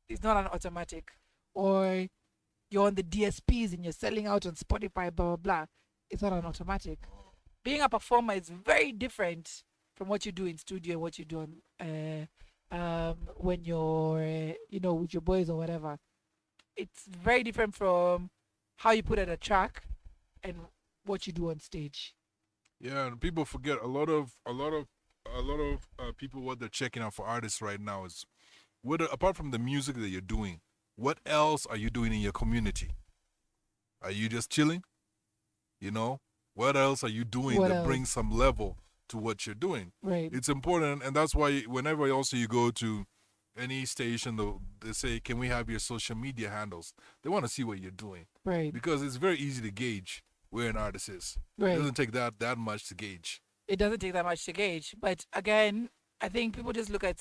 it's not an automatic. Or you're on the DSPs and you're selling out on Spotify, blah, blah, blah. It's not an automatic. Being a performer is very different from what you do in studio and what you do on, when you're, with your boys or whatever. It's very different from how you put out a track and what you do on stage. Yeah, and people forget a lot of people, what they're checking out for artists right now is apart from the music that you're doing, what else are you doing in your community? Are you just chilling? What else are you doing that brings some level to what you're doing? Right. It's important, and that's why whenever also you go to any station, they say, can we have your social media handles? They want to see what you're doing. Right. Because it's very easy to gauge where an artist is. Right. It doesn't take that much to gauge. It doesn't take that much to gauge. But again, I think people just look at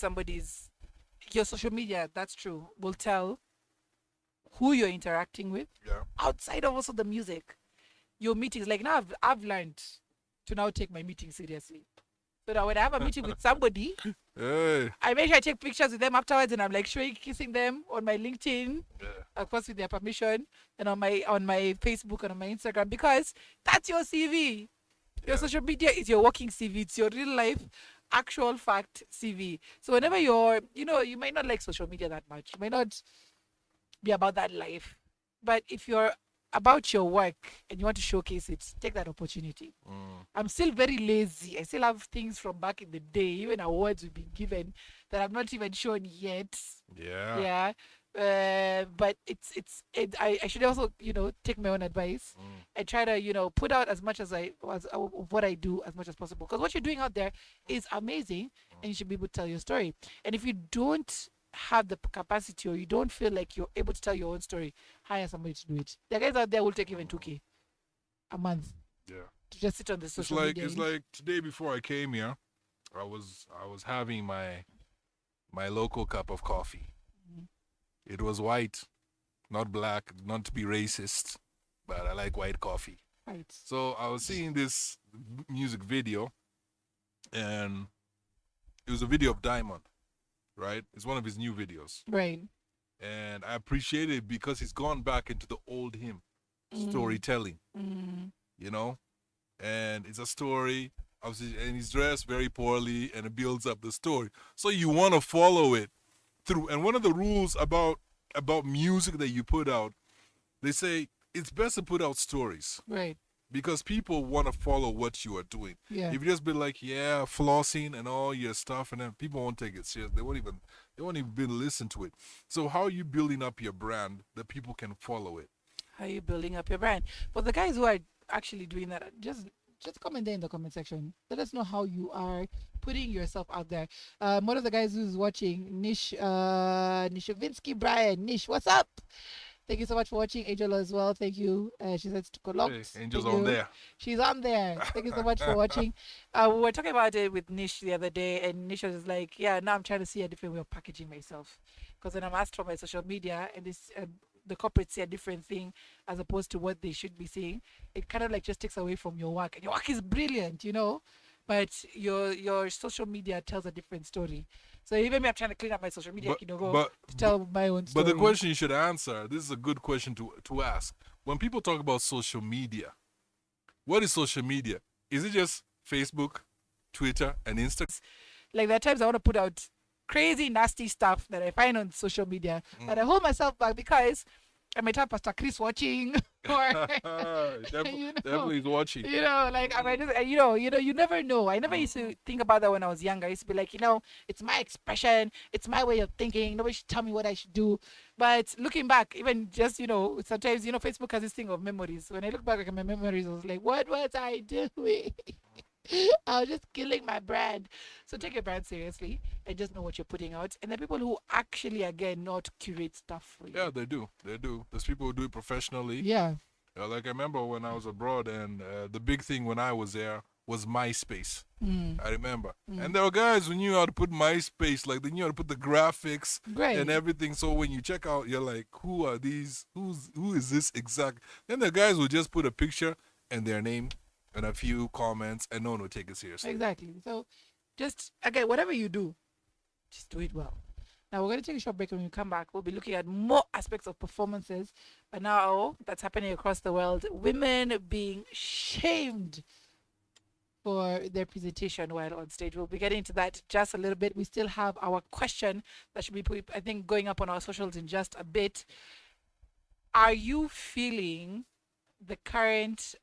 your social media, that's true, will tell who you're interacting with. Yeah. Outside of also the music. Your meetings, like now I've learned to now take my meetings seriously. So that when I have a meeting with somebody, I make sure I take pictures with them afterwards, and I'm like kissing them on my LinkedIn, of course with their permission, and on my Facebook and on my Instagram, because that's your CV. Your social media is your working CV. It's your real life, actual fact CV. So whenever you might not like social media that much. You might not be about that life, but if you're about your work and you want to showcase it, take that opportunity. I'm still very lazy. I still have things from back in the day, even awards we've been given that I've not even shown yet. Yeah. But I should also take my own advice and try to put out as much of what I do as much as possible, because what you're doing out there is amazing, and you should be able to tell your story. And if you don't have the capacity, or you don't feel like you're able to tell your own story, hire somebody to do it. The guys out there will take even 2K a month. Yeah. To just sit on the social media. It's like today before I came here, I was having my local cup of coffee. It was white, not black, not to be racist, but I like white coffee. Right. So I was seeing this music video, and it was a video of Diamond, right? It's one of his new videos. Right. And I appreciate it because he's gone back into the old him storytelling, you know? And it's a story, obviously, and he's dressed very poorly, and it builds up the story. So you want to follow it through. And one of the rules about music that you put out, they say it's best to put out stories. Right. Because people want to follow what you are doing. Yeah. If you just be like, yeah, flossing and all your stuff, and then people won't take it serious. They won't even listen to it. So how are you building up your brand that people can follow it? How are you building up your brand? But the guys who are actually doing that, just comment there in the comment section. Let us know how you are putting yourself out there. One of the guys who's watching, Nishavinsky Brian. Nish, what's up? Thank you so much for watching. Angel as well. Thank you. She says to collect. Hey, Angel's on there. She's on there. Thank you so much for watching. We were talking about it with Nish the other day, and Nish was like, yeah, now I'm trying to see a different way of packaging myself. Because when I'm asked for my social media, and this the corporates see a different thing as opposed to what they should be seeing, it kind of like just takes away from your work. And your work is brilliant, you know, but your social media tells a different story. So even me, I'm trying to clean up my social media, to tell my own story. But the question you should answer, this is a good question to ask. When people talk about social media, what is social media? Is it just Facebook, Twitter, and Instagram? Like there are times I want to put out crazy, nasty stuff that I find on social media, but I hold myself back because I might have Pastor Chris watching, or definitely is watching. You know, like I might just, you never know. I never used to think about that when I was younger. I used to be like, it's my expression, it's my way of thinking. Nobody should tell me what I should do. But looking back, even just sometimes Facebook has this thing of memories. When I look back at my memories, I was like, what was I doing? I was just killing my brand. So take your brand seriously and just know what you're putting out. And the people who actually, again, not curate stuff for you. Yeah, they do. There's people who do it professionally. Yeah. Like I remember when I was abroad, and the big thing when I was there was MySpace. I remember. And there were guys who knew how to put MySpace, like they knew how to put the graphics and everything. So when you check out, you're like, who are these? Who is this exact? Then the guys would just put a picture and their name and a few comments, and no one will take it seriously. Exactly. So just, again, whatever you do, just do it well. Now we're going to take a short break, and when we come back, we'll be looking at more aspects of performances. But now that's happening across the world. Women being shamed for their presentation while on stage. We'll be getting into that just a little bit. We still have our question that should be, I think, going up on our socials in just a bit. Are you feeling the current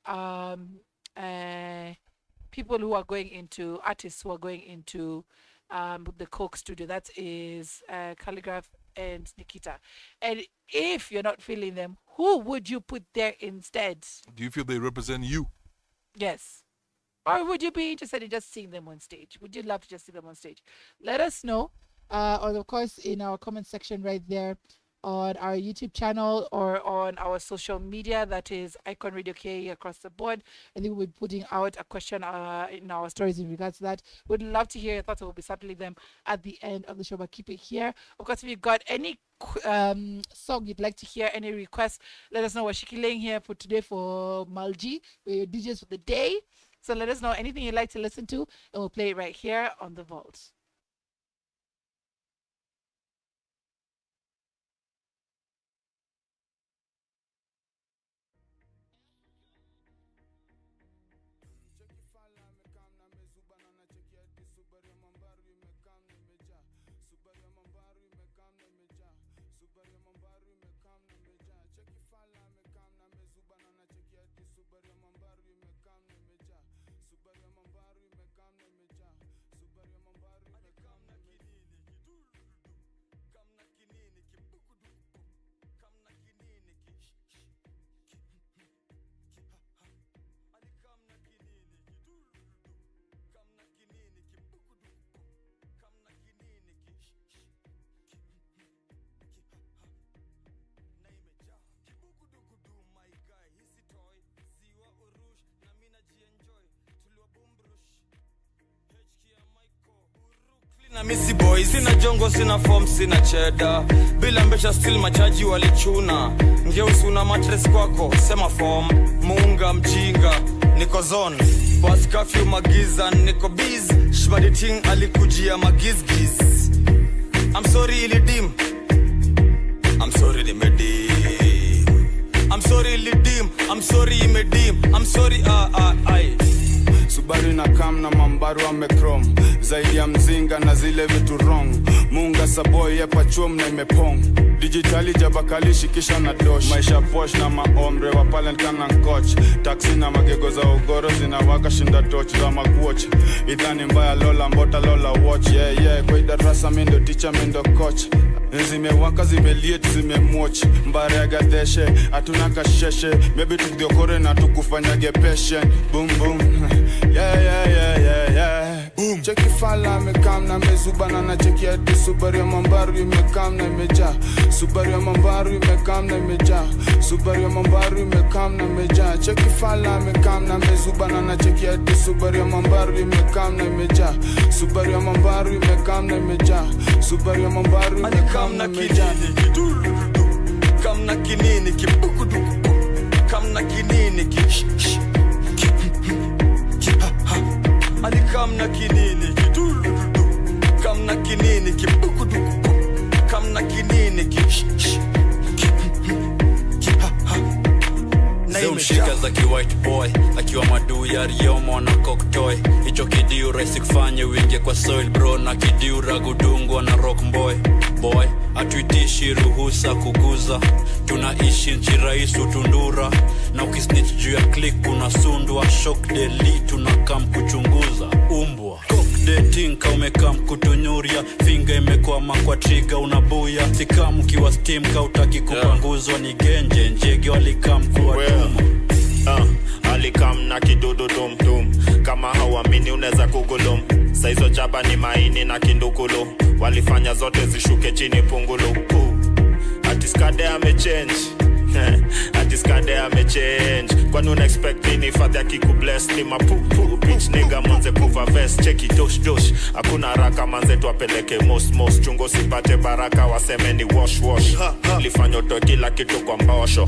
people who are going into, artists who are going into the Coke studio, that is Calligraph and Nikita, and if you're not feeling them, who would you put there instead? Do you feel they represent you? Yes. Or would you be interested in just seeing them on stage? Would you love to just see them on stage? Let us know, or of course in our comment section right there on our YouTube channel or on our social media, that is Icon Radio K across the board. I think we'll be putting out a question in our stories in regards to that. We'd love to hear your thoughts. We'll be sampling them at the end of the show, but keep it here. Of course, if you've got any song you'd like to hear, any requests, let us know. We're laying here for today for Malji. We're your DJs for the day. So let us know anything you'd like to listen to, and we'll play it right here on The Vault. Na Missy Boys, sina jongo, sina form, sina cheddar. Bila mbesha still machaji walichuna. Ngeusi una mattress kwako, sema form. Muunga mjinga, niko zone. Pass curfew magiza, niko busy. Shbadi ting alikujia magizgiz. I'm sorry ilidim. I'm sorry limedim. I'm sorry ilidim. I'm sorry imedim. I'm sorry ai. Subaru na kam na mambaru amekrom. Zaidi ya mzinga na zile vitu wrong. Munga saboy yepa chum na imepong. Digitali jabakali shikisha na dosh. Maisha posh na maomre wapalen kana coach. Taxi na magego za ugoro zinawaka shinda torch za magwatch. Idhani mbaya lola mbota lola watch. Yeah kwa idarasa mindo teacher mindo coach. Zimewaka zimeliet zimemwatch. Mbare agadeshe atuna kasheshe. Maybe tukdiokore na tukufanyage patient. Boom boom. Yeah. Boom. Cheki fala mekam na mezubana na cheki ati Subaru ya mambaru imekam na imeja. Subaru ya mambaru imekam na imeja. Subaru ya mambaru imekam na imeja. Cheki fala mekam na mezubana na cheki ati Subaru ya mambaru imekam na imeja. Subaru ya mambaru imekam na imeja. Subaru ya mambaru imekam na imeja. Kam na kinini kibukuduku. Kam na kinini kish. Ali kam na kinini kidurudu. Kam na kinini kibukuduku. Kam na kinini kish. Mshika za ki white boy akiwa madu ya riomo na cocktoy. Hicho kidiu raisi kufanye winge kwa soil bro. Na kidiu ragudungwa na rock boy. Atuitishi ruhusa kuguza. Tunaishi nchi raisu tundura. Na ukisnitch juu ya click unasundwa. Shock deli tunakam kuchunguza. Umbwa dating ka umekam kutunyuria. Finger imekwama kwa trigger unabuya. Sikamu kiwa steam ka utaki kupanguzwa. Ni genje njege walikam kuwa tuma. Alikam na kidudu dum dum. Kama hawamini uneza kugulum. Saizo jaba ni maini na kindukulu. Walifanya zote zishuke chini pungulu. Atiskade amechange. Atiskade amechange. Kwani una-expect nini fadhi akikubless. Ni mapupu bitch nigga manze kuva vest. Cheki dosh hakuna haraka manze tuwapeleke most. Chungo sipate baraka waseme ni wash. Lifanya utoe kila kitu kwa mbosho.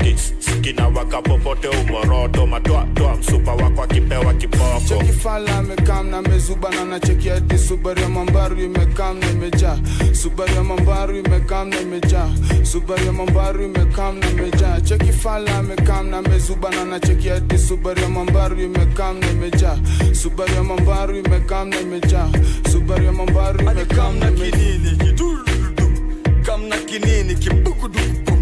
Kina waka popote umoroto. Matoa msupa wako akipewa kiboko. Cheki fala mekam na mezubana na cheki ati Subaru ya mambaru imekam na imeja. Subaru ya mambaru imekam na imeja. Subaru ya mambaru imekam na imeja. Cheki fala mekam na mezubana na cheki ati Subaru ya mambaru imekam na imeja. Subaru ya mambaru imekam na imeja. Subaru ya mambaru imekam na kinini kidurudu. Kam na kinini kibukuduku.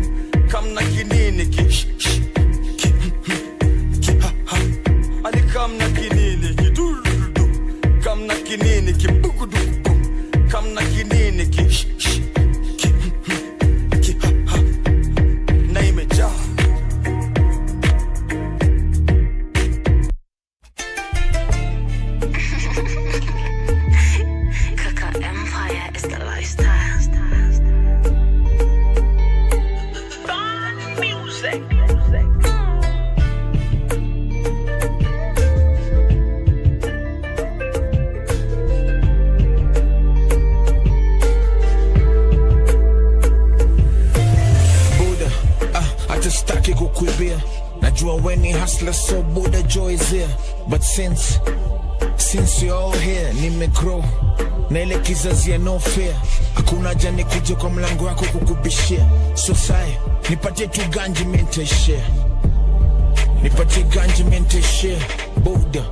Kam na kinini kish. Ali kam na kinini kidurudu. Kam na kinini kibukuduku. Kam na kinini kish. Na imeja. Najua when you hustler so Buddha joy is here. But since you're all here, nimegrow na ile kizazi ya no fear. Hakuna haja nikuje kwa mlango wako kukubishia. So sai, nipatie tu ganji mente share. Nipatie ganji mente share. Buddha,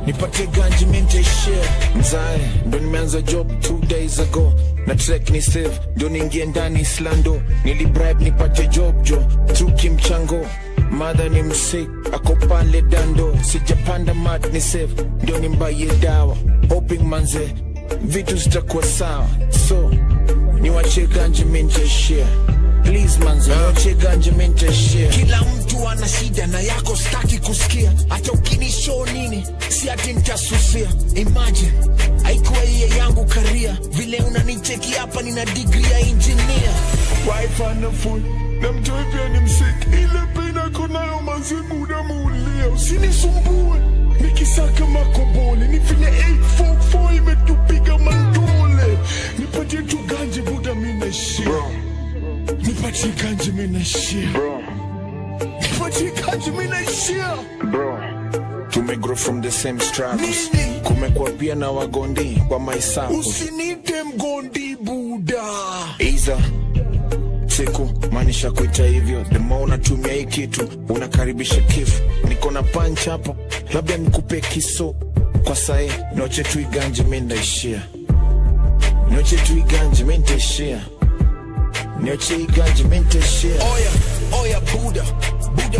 nipatie ganji mente share. Mzae, ndo nimeanza job 2 days ago. Na track ni save, ndo ningie ndani Islando. Nilibribe nipatie job jo, through kimchango. Mother ni msik, ako pale dando. Sijapanda mat ni save, ndo nimbaye dawa. Hoping manze, vitu zitakuwa sawa. So, niwache ganji mente share. Please manze, niwache ganji mente share. Kila mtu ana shida na yako staki kusikia. Hata ukinishow nini, si ati nitasusia. Imagine, haikuwa iye yangu career. Vile unanicheki hapa nina degree ya engineer. Wife ana full, na mtoi pia ni msik. Ile pena kunayo manze muda muulia. Usinisumbue, nikisaka makobole. Ni vile 844 imetupiga mandole. Nipatie tu ganji buda mina share. Nipatie ganji mina share. Nipatie ganji mina share. tumegrow from the same struggles. Kumekuwa pia na wagondi kwa maisapo. Usinite mgondi buda. Iza siku maanisha kuita hivyo. The more unatumia hii kitu unakaribisha kifo. Niko na punch hapo, labda nikupe kiso. Kwa sahi noche tu iganje menda ishia. Noche tu iganje menda ishia. Noche iganje menda ishia. Oya Buddha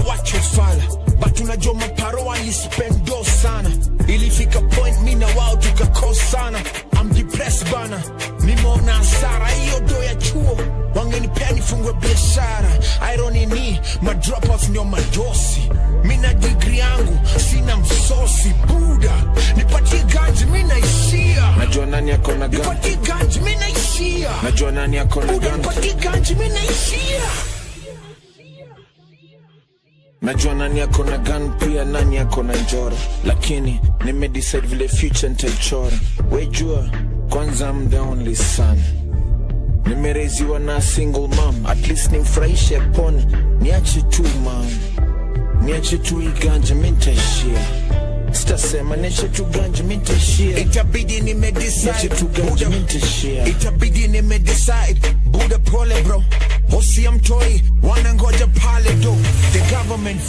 watch your fala. But unajua maparo walispendo sana. Ilifika point mina wao tukakosana. I'm depressed bana, nimeona hasara. Hiyo do ya chuo wangenipea nifungwe biashara. Irony ni madropouts ndio madosi. Mina degree yangu sina msosi. Buda nipatie ganji mina ishia. Najua nani yako na ganji. Nipatie ganji mina ishia. Najua nani yako na ganji. Nipatie ganji mina ishia. Najua nani yako na gun pia nani yako na njora. Lakini nimedecide vile future nitaichora. Wejua kwanza I'm the only son. Nimereziwa na single mom. At least nimfurahishe pone. Niache tu mom. Niache tu iganja mintaishia. Sitasema niache tu ganja mintaishia. Itabidi nimedecide. Niache tu ganja mintaishia. Itabidi nimedecide. Buda pole bro. Hosi ya mtoi wanangoja pale do. The government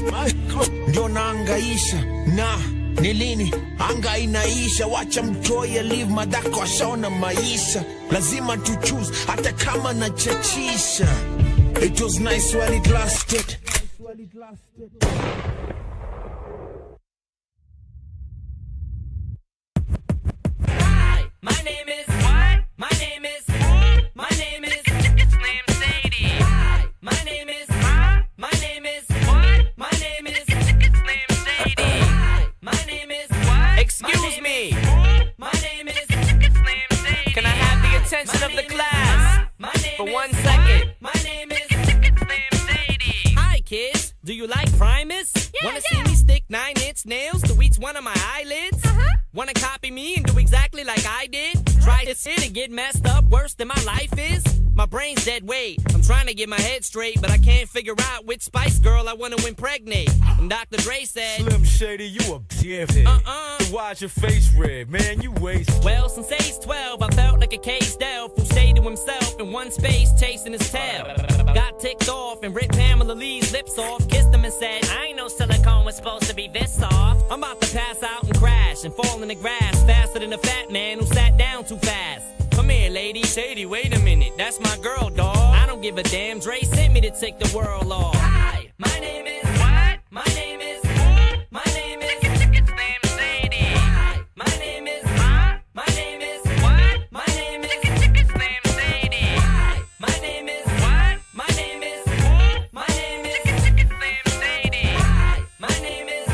ndio naangaisha. Na ni lini anga inaisha. Wacha mtoi alive madako ashaona maisha. Lazima tu choose hata kama na chachisha. It was nice while it lasted. Hi, my name is what? My name is my name is Slim Sadie. Hi, my name is my name is what? My name is Slim Sadie. Hi, my name is what? Excuse me. My name is Slim Sadie. Can I have the attention of the class for 1 second? My name is Slim Sadie. Hi kids, do you like Primus? Wanna see me stick 9-inch nails to each one of my eyelids? Wanna copy me and do exactly like I did? Try to sit and get messed up worse than my life is? My brain's dead weight. I'm trying to get my head straight, but I can't figure out which Spice Girl I wanna impregnate. And Dr. Dre said, Slim Shady, you a dickhead. Why's your face red, man? You waste. Well, since age 12, I felt like a caged elf who stayed to himself in one space, chasing his tail. Got ticked off and ripped Pamela Lee's lips off, kissed him and said, I ain't know silicone was supposed to be this soft. I'm about to pass out and crash and fall in the grass faster than a fat man who sat down too fast. Come here, lady. Shady, wait a minute. That's my girl, dawg. I don't give a damn. Dre sent me to take the world off. Hi, my name is what? My name is my name is Slim Sadie. Hi, my name is my name is what? My name is Slim Sadie. Hi, my name is what? My name is my name is Slim Sadie. Hi, my name is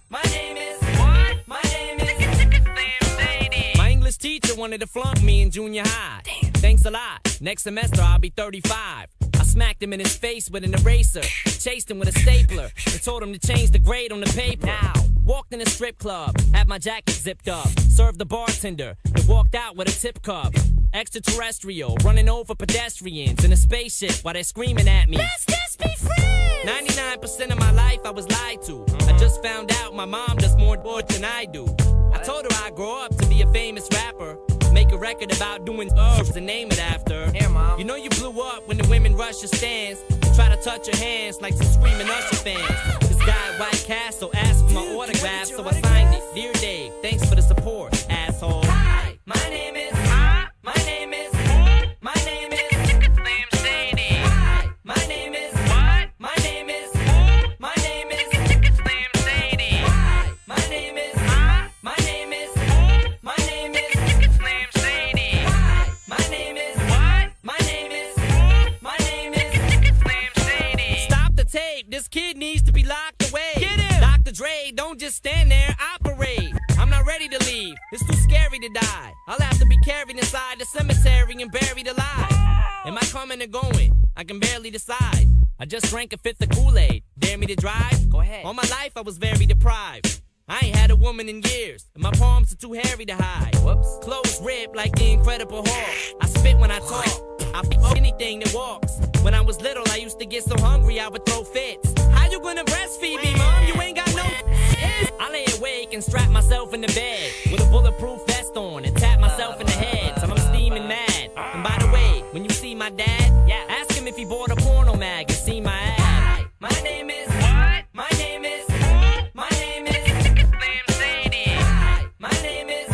my name is what? My name is Slim Sadie. My English teacher wanted to flunk me in junior high. Damn. Thanks a lot. Next semester I'll be 35. I smacked him in his face with an eraser, chased him with a stapler, and told him to change the grade on the paper. Now, walked in a strip club, had my jacket zipped up, served the bartender, and walked out with a tip cup. Extraterrestrial, running over pedestrians in a spaceship while they're screaming at me. Let's just be friends. 99% of my life I was lied to. I just found out my mom does more than I do. I told her I'd grow up to be a famous rapper, make a record about doing herbs and name it after. Here, Mom. You know you blew up when the women rush your stands and try to touch your hands like some screaming Usher fans. This guy at White Castle asked for my autograph, so I signed it. Dear Dave, thanks for the support, asshole. Hi, my name is my name is my name is Slim Shady. Hi, my name is what? My name is my name is Slim Shady. Hi, my name is my name is my name is Slim Shady. Hi, my name is what? My name is my name is Slim Shady. Stop the tape, this kid needs to be locked away. Get him! Dr. Dre, don't just stand there, operate. I'm not ready to leave, it's too scary to die. I'll have to be carried inside the cemetery and buried alive. Am I coming or going? I can barely decide. I just drank a fifth of Kool-Aid. Dare me to drive? Go ahead. All my life I was very deprived. I ain't had a woman in years, and my palms are too hairy to hide. Whoops. Clothes ripped like the Incredible Hulk. I spit when I talk. I f anything that walks. When I was little, I used to get so hungry I would throw fits. How you gonna breastfeed me, Mom? You ain't got no. I'll awake and strap myself in the bed with a bulletproof vest on and tap myself in the head till I'm steaming mad. And by the way, when you see my dad, ask him if he bought a porno mag and see my ad. My name is what? My name is my name is Slam Shady. My name is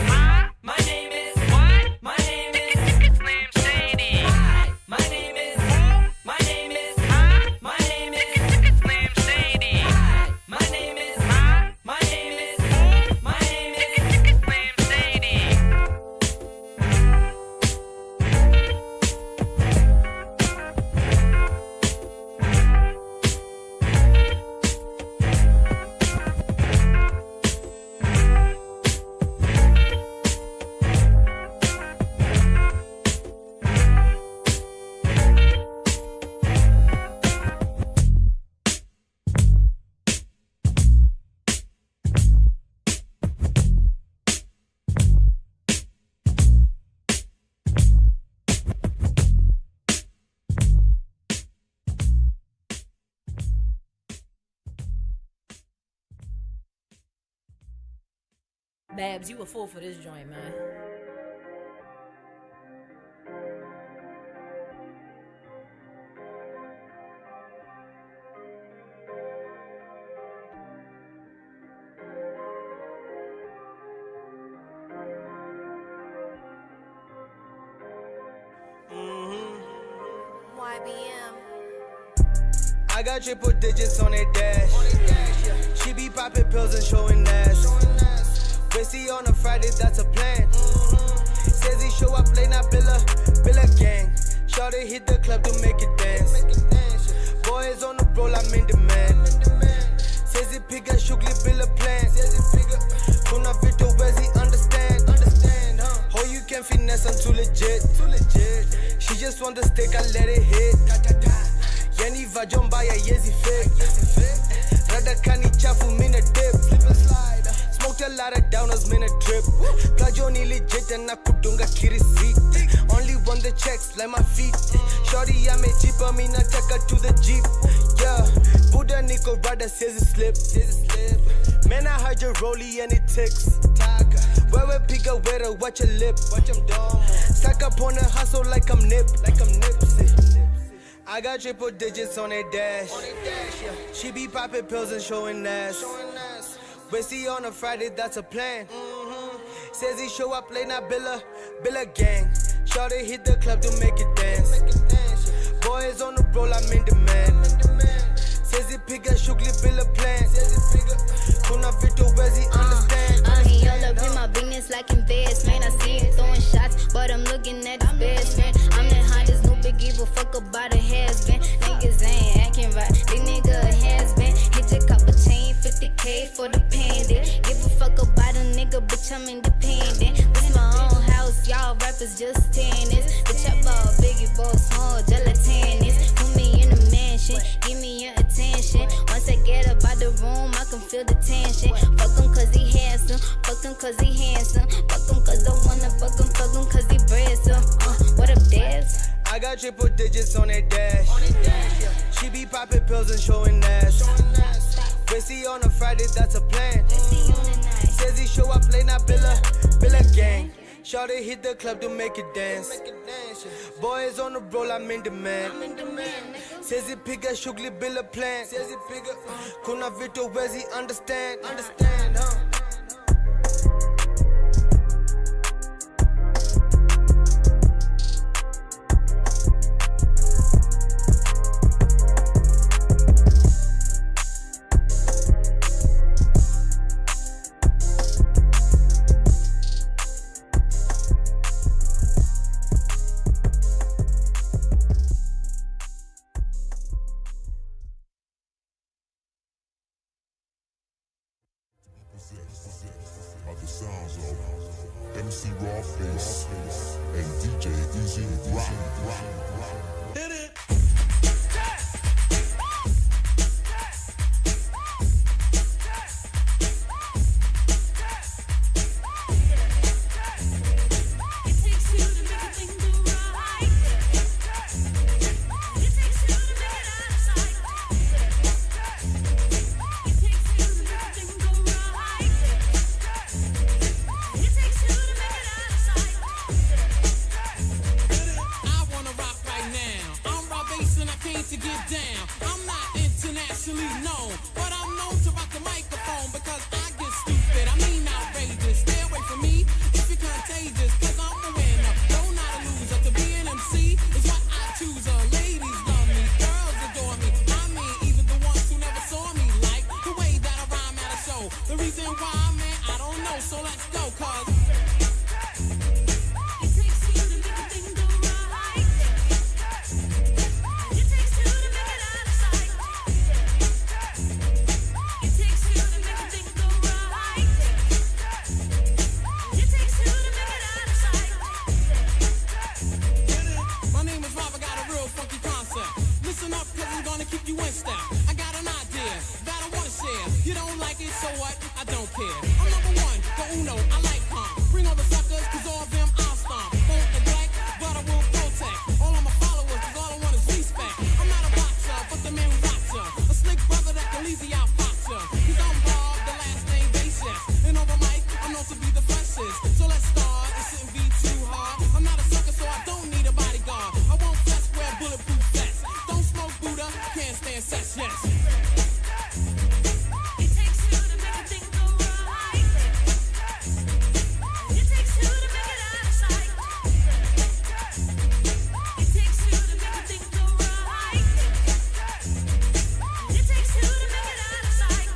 my name is what? My name is Slam Shady. My name is my name is my name is Slam Shady. My name is my name is my name is Slam Shady. Babs, you a fool for this joint, man. YBM. I got triple digits on that dash. She be popping pills and showing ass. Busy on a Friday, that's a plan. Says he show up late, not Billa gang. Shawty hit the club to make it dance. Boys on the roll, I'm in demand. Says he pick a shugli Billa plan. Kuna Vito, where's he understand? Oh, you can finesse, I'm too legit. She just want the stick, I let it hit. Yani vajomba ya yezi fake. Rada kani chafu mina dip. Smoked a lot of downers, min a trip. Plajoni legit and I kudunga kiri seat. Only won the checks, like my feet. Shorty, I made cheaper, me not take her to the Jeep. Yeah, Buddha Nico Rada says it slip. Man, I heard your rollie and it ticks. Where we pick a wetter, watch your lip. Watch them dumb. Stack up on the hustle like I'm nip. I got triple digits on that dash. She be popping pills and showing ass. Busy on a Friday, that's a plan. Says he show up late, not Billa gang. Shawty hit the club to make it dance. Boys on the roll, I'm in demand. Says he pick a shugli Billa plan. Kuna Vito, where's he understand? He all up in my business like investment. I see him throwing shots, but I'm looking at his best friend. I'm the hottest, no big give a fuck about a has-been. Niggas ain't acting right, this nigga a has-been. Hit your copper chain, 50K for the pendant. Give a fuck about a nigga, bitch, I'm independent. This my own house, y'all rappers just tennis. The chop ball, biggie ball, small, gelatinous. Put me in a mansion, give me your attention. Once I get up out the room, I can feel the tension. Fuck him cause he handsome, fuck him cause he handsome. Fuck him cause I wanna fuck him cause he breadsome. What up, Debs? I got triple digits on that dash. She be popping pills and showing ass. Busy on a Friday, that's a plan. Says he show up late, not Billa gang. Shawty hit the club to make it dance. Boys on the roll, I'm in demand. Says he pick a shugli Billa plan. Kuna Vito, where's he understand? Are the sounds of MC Rawface and DJ Easy Rock. Hit it! gonna keep you in step. I got an idea that I wanna share. You don't like it, so what? I don't care. I'm number one, the uno, I like calm. Bring all the suckers, cause all of them I'll stomp. Won't neglect, but I will protect. All of my followers, cause all I want is respect. I'm not a boxer, but the man who rocks ya. A slick brother that can easy out fox ya. Cause I'm Bob, the last name basis. And over mic, I'm known to be the freshest. So let's start, it shouldn't be too hard. I'm not a sucker, so I don't need a bodyguard. I won't flex, wear bulletproof vests. Don't smoke Buddha, can't stand sex, yes. It takes two to make a thing go right. It takes two to make it out of sight. It takes two to make a thing go right. It takes two to make it out of sight.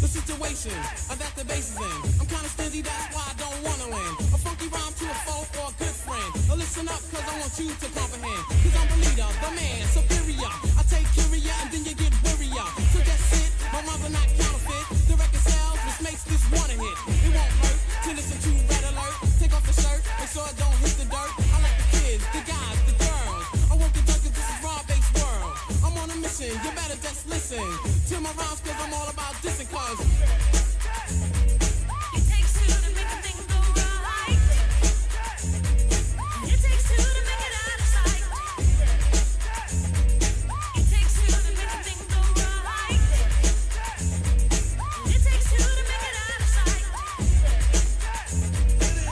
The situation that the base is in. I'm kinda stingy, that's why I don't wanna win. A funky rhyme to a foe or a good friend. Now listen up, cause I want you to comprehend. Cause I'm the leader, the man, superior. I take curia and then you get wearier. So just sit, my mother not counterfeit. The record sells, which makes this one a hit. It won't hurt to listen to Red Alert. Take off the shirt, make sure it don't hit the dirt. I like the kids, the guys, the girls. I work the junkies, this is raw-based world. I'm on a mission, you better just listen to my rhymes, cause I'm all about dissing, cause It takes two to make a thing go right. It takes two to make it out of sight. It takes two to make a thing go right. It takes two to make it out of sight.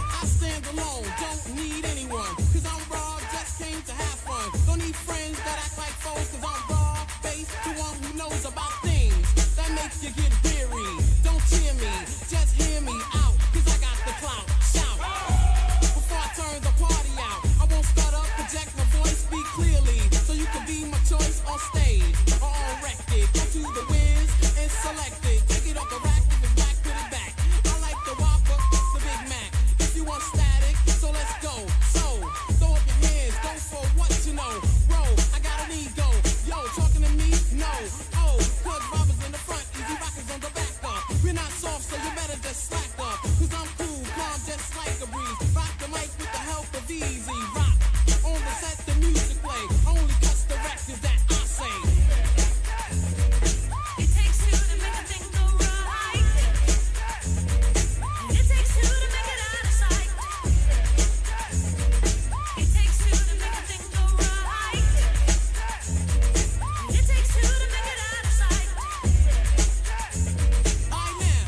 I stand alone, don't need anyone. Cause I'm raw, just came to have fun. Don't need friends that act like foes, cause I'm raw, based, the one who knows about things that make you get weary. Don't cheer me, just hear me out, cause I got the clout. Shout before I turn the party out. I won't stutter, project my voice, speak clearly, so you can be my choice on stage or on record. Go to the whiz and select it. Take it off the rack, if it's back, put it back. I like the Whopper, the Big Mac. If you want static, so let's go. So throw up your hands, go for what you know. Roll, I got an ego. Yo, talking to me? No. Oh, cause robbers in the front, easy rockers on the back up. We're not soft, so you better just slack up. Cause I'm cool, calm, just like a breeze. Rock the mic with the help of Easy Rock. On the set, the music play. Only cuts the records that I say. It takes two to make a thing go right. It takes two to make it out of sight. It takes two to make a thing go right. It takes two to make it out of sight. Alright now,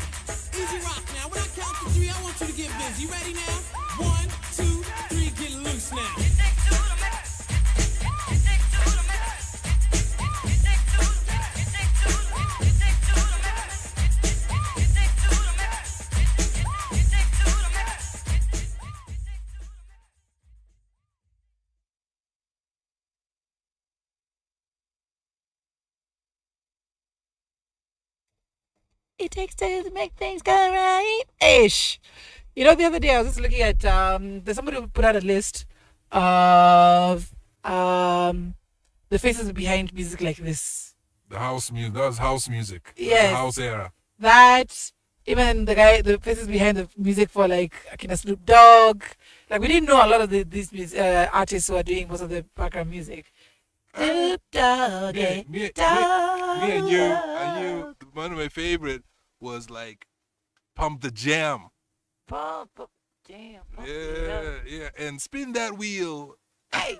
Easy Rock now. When I count to three, I want you to get busy. Ready now? 1, 2, 3, get loose now. It takes two to make things go right. Ish. You know, the other day I was just looking at there's somebody who put out a list of the faces behind music like this. The house music. That was house music. Yes. The house era. That even the faces behind the music for like Akina Snoop Dogg. Like we didn't know a lot of these artists who are doing most of the background music. Snoop Dogg, Me and you. One of my favorite was like Pump the Jam. Pump the Jam. Yeah. And spin that wheel. Hey,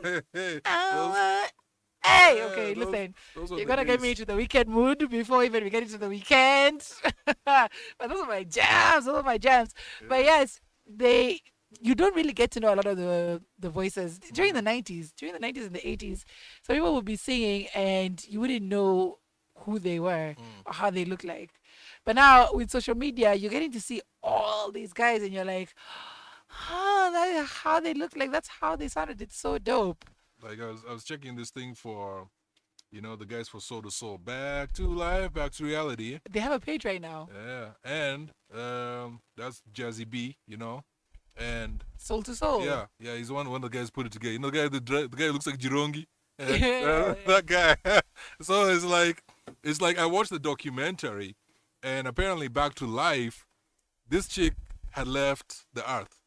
okay, those- listen. those were You're the gonna get me days. into the weekend mood before even we get into the weekend. But those are my jams. But yes, you don't really get to know a lot of the voices during the 90s and the 80s. Some people would be singing and you wouldn't know who they were or how they look like. But now with social media, you're getting to see all these guys and you're like, oh, that's how they look like. That's how they sounded. It's so dope. Like I was checking this thing for, the guys for Soul to Soul. Back to life, back to reality. They have a page right now. Yeah. And that's Jazzy B, And Soul to Soul. Yeah, he's one of the guys put it together. The guy the guy who looks like G-Rongi. Yeah. That guy. So it's like I watched the documentary, and apparently back to life, this chick had left the earth.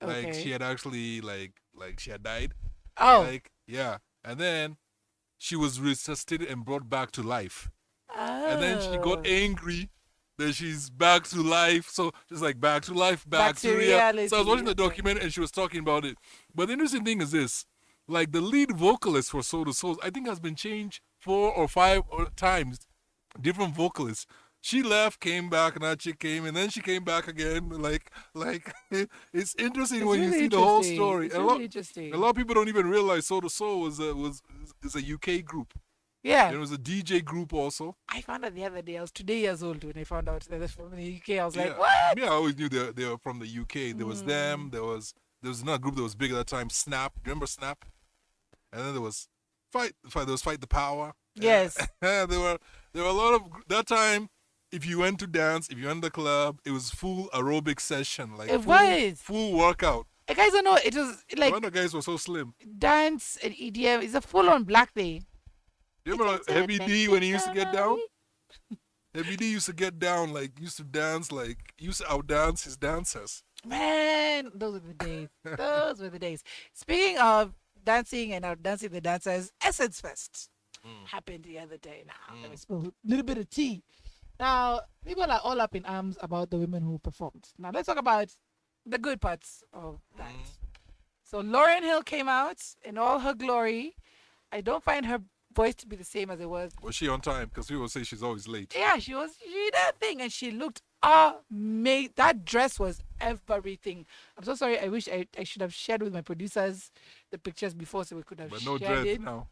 Like Okay. she had actually like she had died. Oh. Like yeah. and then she was resuscitated and brought back to life. And then she got angry that she's back to life. So she's like, back to life, back to reality. So I was watching the documentary and she was talking about it. But the interesting thing is this. Like the lead vocalist for Soul to Souls, I think has been changed 4 or 5 times. Different vocalists. She left, came back, and that chick came, and then she came back again. Like it's interesting when you see the whole story. It's really interesting. A lot of people don't even realize Soul to Soul is a UK group. Yeah. It was a DJ group also. I found out the other day. I was 2 years old when I found out that they're from the UK. I was Yeah. like, what? Yeah, I always knew they were from the UK. There was them. There was another group that was big at that time. Snap. Remember Snap? And then there was Fight. There was Fight the Power. Yes. there were a lot of that time. If you went to dance, if you went to the club, it was full aerobic session. Like It was. full workout. You guys don't know. It was like One of the guys were so slim. dance and EDM. It's a full-on black thing. You remember Heavy D when he used to get down? Heavy D used to get down, like used to dance, like used to outdance his dancers. Man, those were the days. Those were the days. Speaking of dancing and outdancing the dancers, Essence Fest happened the other day. Now, let me spill a little bit of tea. Now, people are all up in arms about the women who performed. Now, let's talk about the good parts of that. So, Lauryn Hill came out in all her glory. I don't find her voice to be the same as it was. Was she on time? Because people say she's always late. Yeah, she did that thing, and she looked amazing. That dress was everything. I'm so sorry. I wish I should have shared with my producers the pictures before so we could have But no shared dreads it. now.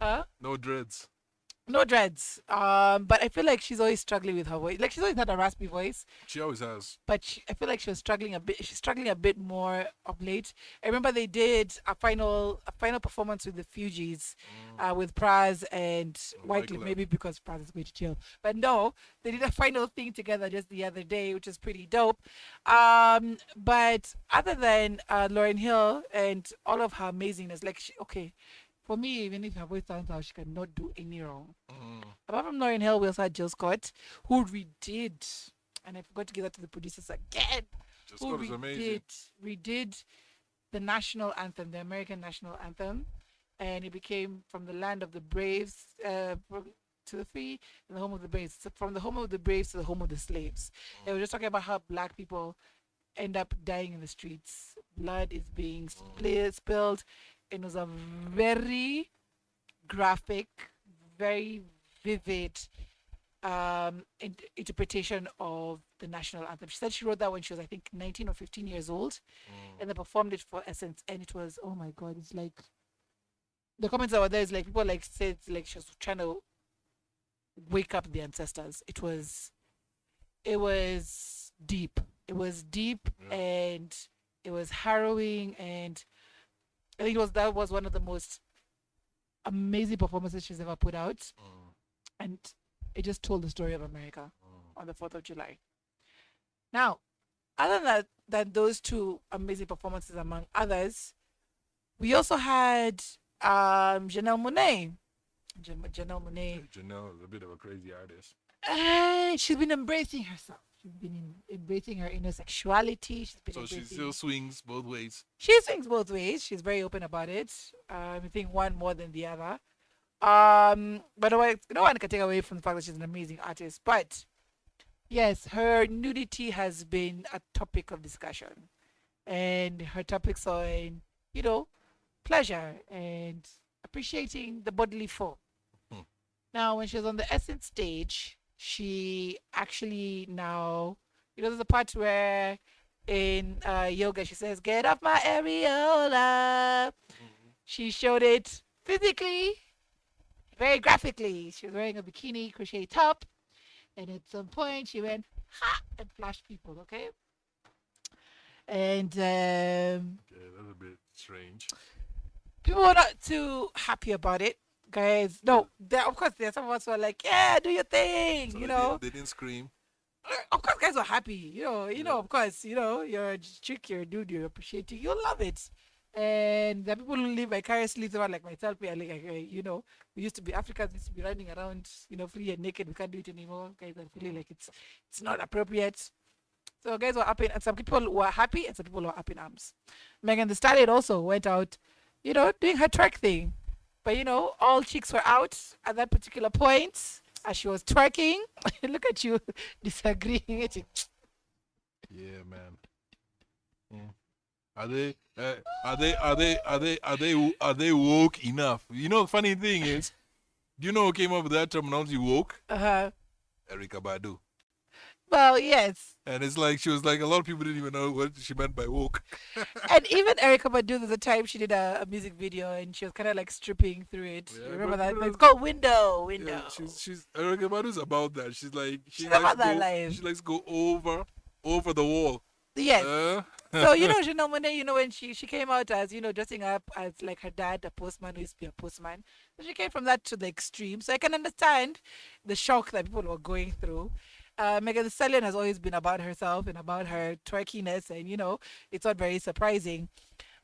Huh? No dreads. No dreads. But I feel like she's always struggling with her voice. Like she's always had a raspy voice, She always has. but I feel like she was struggling a bit. She's struggling a bit more of late. I remember they did a final performance with the Fugees, with Praz and Wycliffe. Wyclef. Maybe because Praz is going to jail. But no, they did a final thing together just the other day, which is pretty dope. But other than Lauryn Hill and all of her amazingness, like for me, even if her voice sounds out, she cannot do any wrong. Apart from Lauryn Hill, we also had Jill Scott, who redid, and I forgot to give that to the producers again. Jill Scott is amazing. Redid the national anthem, the American national anthem, and it became From the Land of the Braves to the Free and the Home of the Braves. So from the home of the braves to the home of the slaves. They were just talking about how black people end up dying in the streets. Blood is being spilled. It was a very graphic, very vivid interpretation of the national anthem. She said she wrote that when she was, I think, 19 or 15 years old, and they performed it for Essence, and it was, oh my God, it's like, the comments that were there is like, people like said like she was trying to wake up the ancestors. It was deep. It was deep, and it was harrowing, and I think that was one of the most amazing performances she's ever put out. And it just told the story of America on the 4th of July. Now, other than those two amazing performances among others, we also had Janelle Monáe. Janelle Monáe. Janelle is a bit of a crazy artist. She's been embracing herself. She's been embracing her inner sexuality. So she still swings both ways. She swings both ways. She's very open about it. I think one more than the other. But no one can take away from the fact that she's an amazing artist. But yes, her nudity has been a topic of discussion, and her topics on, pleasure and appreciating the bodily form. Now, when she was on the Essence stage, she actually now, there's a part where in yoga she says, "Get off my areola." She showed it physically, very graphically. She was wearing a bikini crochet top, and at some point she went ha and flashed people. Okay, and that's a bit strange. People were not too happy about it, guys. No, of course there are some of us who are like, yeah, do your thing, So they didn't scream. Of course, guys were happy. Of course, you're a chick, you're a dude, you're appreciating, you'll love it. And there are people who live vicariously through, like myself. We used to be Africans, used to be running around, free and naked. We can't do it anymore. Guys are feeling like it's not appropriate. So guys were up in, and some people were happy, and some people were up in arms. Megan Thee Stallion also went out, doing her twerk thing. But all chicks were out at that particular point as she was twerking. Look at you disagreeing. Yeah, man. Yeah. Are they woke enough? The funny thing is, do you know who came up with that terminology, woke? Erykah Badu. Well, yes. And it's like she was like, a lot of people didn't even know what she meant by woke. And even Erykah Badu, there's a time she did a music video and she was kind of like stripping through it. Yeah, You remember but- that? It's called Window. Yeah, she's Erykah Badu's about that. She's like She's about that life. She likes to go over the wall. Yes. So Janelle Monáe, when she came out as dressing up as like her dad, a postman who used to be a postman. So she came from that to the extreme. So I can understand the shock that people were going through. Megan Thee Stallion has always been about herself and about her twerkiness, and it's not very surprising.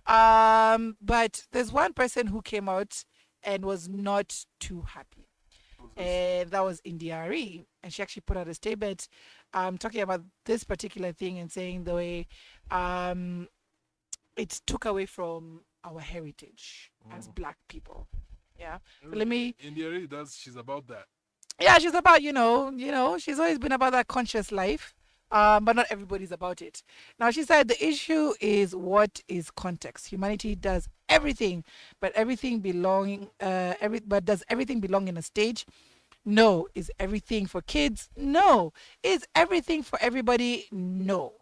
But there's one person who came out and was not too happy. And that was Indiari. And she actually put out a statement talking about this particular thing and saying the way it took away from our heritage as Black people. Yeah. So let me. Indiari, she's about that. Yeah, she's about, she's always been about that conscious life. But not everybody's about it. Now, she said the issue is what is context. Humanity does everything, but does everything belong in a stage? No. Is everything for kids? No. Is everything for everybody? No.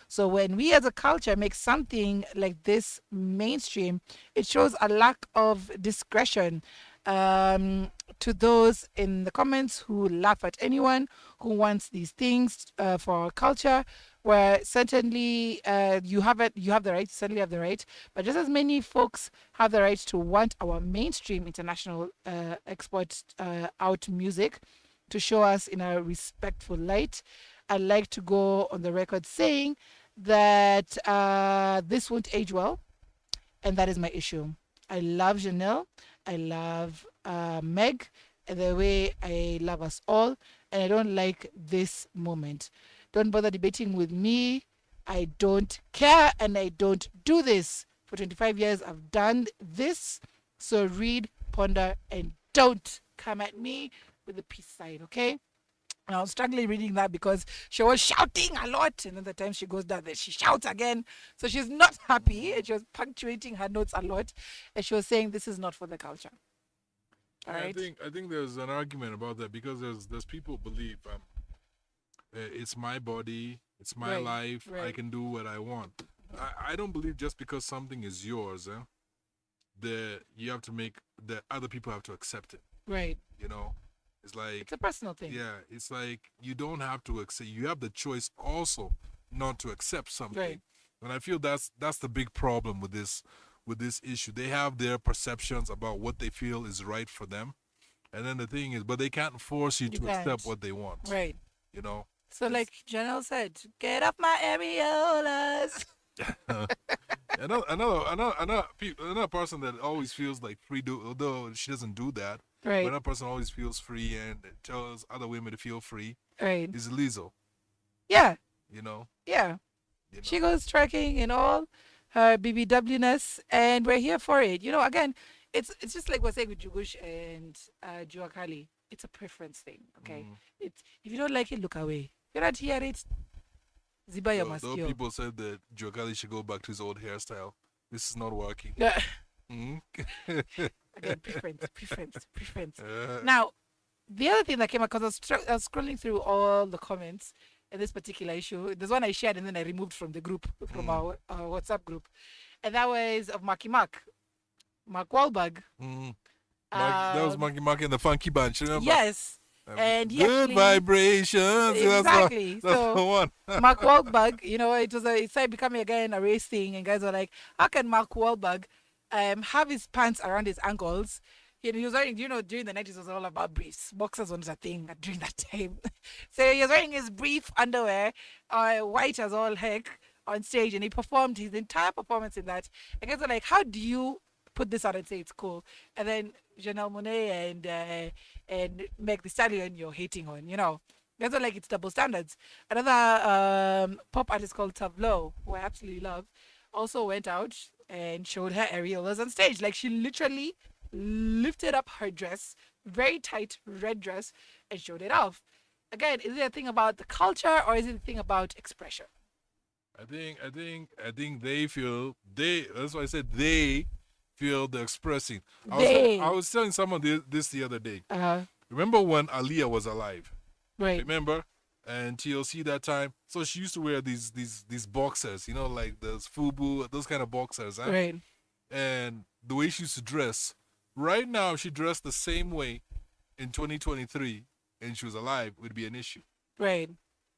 So when we as a culture make something like this mainstream, it shows a lack of discretion to those in the comments who laugh at anyone who wants these things for our culture, where certainly you have the right, certainly have the right, but just as many folks have the right to want our mainstream international export out music to show us in a respectful light. I'd like to go on the record saying that this won't age well, and that is my issue. I love Janelle. I love Meg, and the way I love us all, and I don't like this moment. Don't bother debating with me. I don't care, and I don't do this. For 25 years, I've done this. So read, ponder, and don't come at me with the peace sign, okay? I was struggling reading that because she was shouting a lot, and then the time she goes down there, she shouts again. So she's not happy, and she was punctuating her notes a lot, and she was saying this is not for the culture. All right. I think there's an argument about that because there's people who believe it's my body, it's my life, I can do what I want. I don't believe just because something is yours, that you have to make that other people have to accept it. Right. It's like it's a personal thing. Yeah, it's like you don't have to accept. You have the choice also not to accept something. Right. And I feel that's the big problem with this issue. They have their perceptions about what they feel is right for them, and then the thing is, but they can't force you to accept what they want. Right. So So like Janelle said, get up my areolas. another person that always feels like free, although she doesn't do that. Right. But another person always feels free and tells other women to feel free. Right. Is Lizzo. Yeah. Yeah. She goes trekking and all her BBW-ness, and we're here for it. Again, it's just like we're saying with Jugush and Juakali. It's a preference thing, okay? It's if you don't like it, look away. If you're not here, it's Ziba your Though people said that Juakali should go back to his old hairstyle. This is not working. Yeah. Again, preference. Now, the other thing that came across, I was scrolling through all the comments in this particular issue. There's one I shared and then I removed from the group, from our WhatsApp group. And that was of Mark Wahlberg. That was Mark and the Funky Bunch, remember? Yes. And good vibrations. Exactly. That's the one. Mark Wahlberg, it started becoming again a race thing, and guys were like, how can Mark Wahlberg have his pants around his ankles? He was wearing, during the 90s, it was all about briefs. Boxers was a thing during that time. So he was wearing his brief underwear, white as all heck, on stage, and he performed his entire performance in that. And guys were like, how do you put this out and say it's cool? And then Janelle Monáe and Meg Thee Stallion, you're hating on, Guys were like, it's double standards. Another pop artist called Tableau, who I absolutely love, also went out and showed her areolas on stage. Like, she literally lifted up her dress, very tight red dress, and showed it off. Again, is it a thing about the culture or is it a thing about expression? I think they feel that's why I said they feel the expressing. I was telling someone this the other day. Remember when Aaliyah was alive? Right. Remember? And TLC that time. So she used to wear these boxers, you know, like those FUBU, those kind of boxers, huh? Right. And the way she used to dress. Right now, if she dressed the same way in 2023 and she was alive, it would be an issue. Right.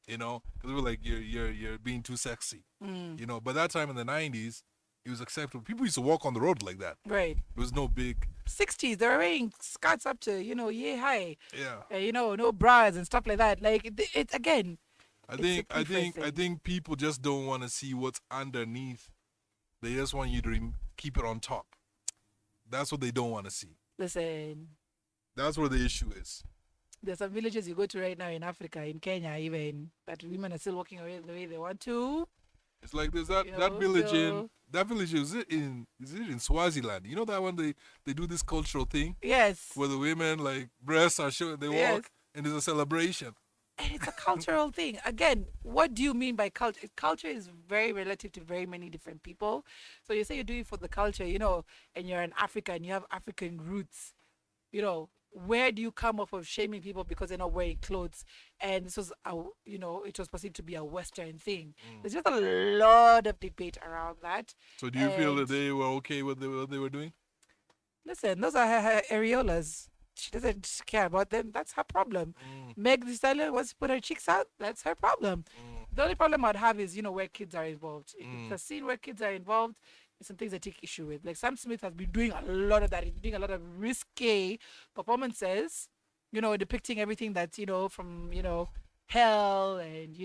You know, because we were like, you're being too sexy. Mm. You know, but that time in the 90s, it was acceptable. People used to walk on the road like that. Right. There was no big. 60s, they were wearing skirts up to, yay high. Yeah. No bras and stuff like that. Like, it's again. I think people just don't want to see what's underneath. They just want you to keep it on top. That's what they don't want to see. Listen. That's where the issue is. There's some villages you go to right now in Africa, in Kenya even, that women are still walking away the way they want to. It's like there's that village is it in Swaziland? You know that one they do this cultural thing? Yes. Where the women like breasts are showing, they walk and there's a celebration. And it's a cultural thing. Again, what do you mean by culture? Culture is very relative to very many different people. So you say you're doing it for the culture, and you're an African, you have African roots, where do you come off of shaming people because they're not wearing clothes? And this was, it was perceived to be a Western thing. There's just a lot of debate around that. So do you feel that they were okay with what they were doing? Listen, those are her areolas. She doesn't care about them. That's her problem. Meg Thee Stallion wants to put her cheeks out. That's her problem. The only problem I'd have is, where kids are involved. If it's a scene where kids are involved, it's some things I take issue with. Like Sam Smith has been doing a lot of that. He's doing a lot of risque performances, depicting everything that's, from, hell and,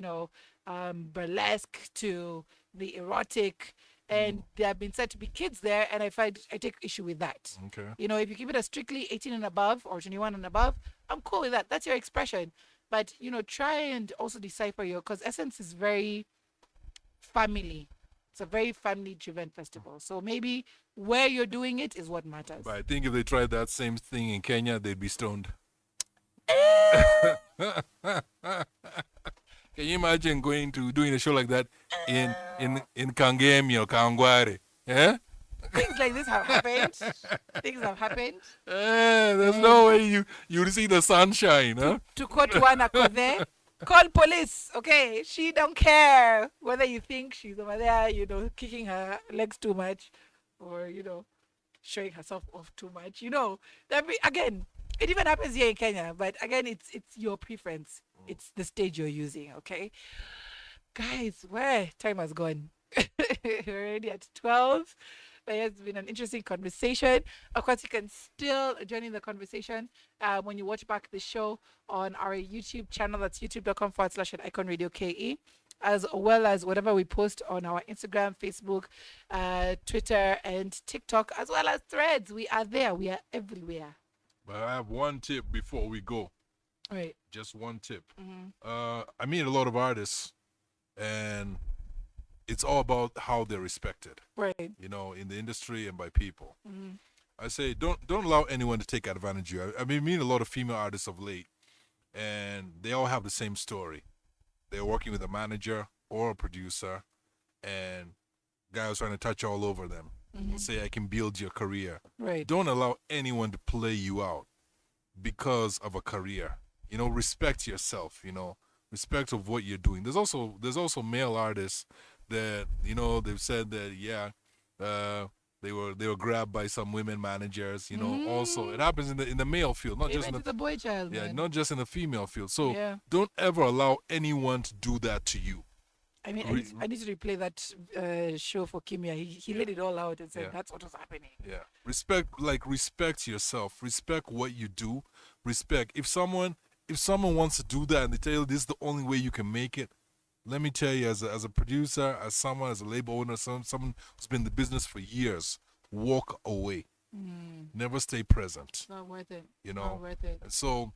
burlesque to the erotic. And there have been said to be kids there, and I take issue with that. Okay. If you keep it as strictly 18 and above or 21 and above, I'm cool with that. That's your expression. But, try and also decipher because Essence is very family. It's a very family-driven festival. So maybe where you're doing it is what matters. But I think if they tried that same thing in Kenya, they'd be stoned. Can you imagine doing a show like that in Kangemi or Kangware? Yeah? Things like this have happened. Things have happened. There's no way you see the sunshine, huh? To quote one there, call police, okay? She don't care whether you think she's over there, kicking her legs too much or, showing herself off too much. Again, it even happens here in Kenya, but again, it's your preference. It's the stage you're using, okay? Guys, where time has gone. We're already at 12. But it's been an interesting conversation. Of course, you can still join in the conversation when you watch back the show on our YouTube channel. That's youtube.com/IconRadioKE, as well as whatever we post on our Instagram, Facebook, Twitter, and TikTok, as well as Threads. We are there. We are everywhere. But I have one tip before we go. Right. Just one tip. I meet a lot of artists, and it's all about how they're respected. Right. In the industry and by people. I say don't allow anyone to take advantage of you. I mean, meet a lot of female artists of late, and they all have the same story. They're working with a manager or a producer, and guy was trying to touch all over them. Say, I can build your career. Right. Don't allow anyone to play you out because of a career. Respect yourself. Respect of what you're doing. There's also male artists that they've said that they were grabbed by some women managers. Also it happens in the male field, not just in the boy child. Yeah, man. not just in the female field. So don't ever allow anyone to do that to you. I mean, I need to replay that show for Kimia. He laid it all out and said that's what was happening. Yeah, respect yourself. Respect what you do. Respect if someone wants to do that and they tell you this is the only way you can make it. Let me tell you, as a producer, as a label owner, someone who's been in the business for years, walk away. Never stay present. It's not worth it. Not worth it. And so,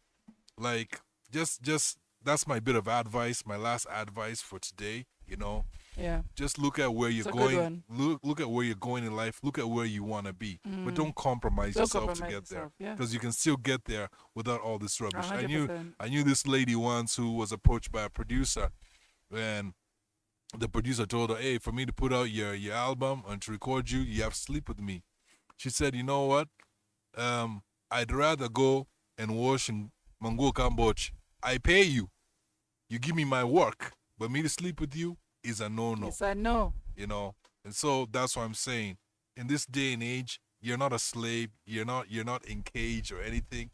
just that's my bit of advice, my last advice for today. You know. Yeah. Just look at where you're It's a good going. one. Look at where you're going in life. Look at where you want to be. But don't compromise Don't yourself compromise to get there. yourself, yeah. Because you can still get there without all this rubbish. 100%. I knew this lady once who was approached by a producer, and the producer told her, "Hey, for me to put out your album and to record you, you have to sleep with me." She said, "You know what? I'd rather go and wash in Mango Kamboch. I pay you. You give me my work, but me to sleep with you is a no-no." It's a no. You know, and so that's what I'm saying. In this day and age, you're not a slave. You're not in cage or anything.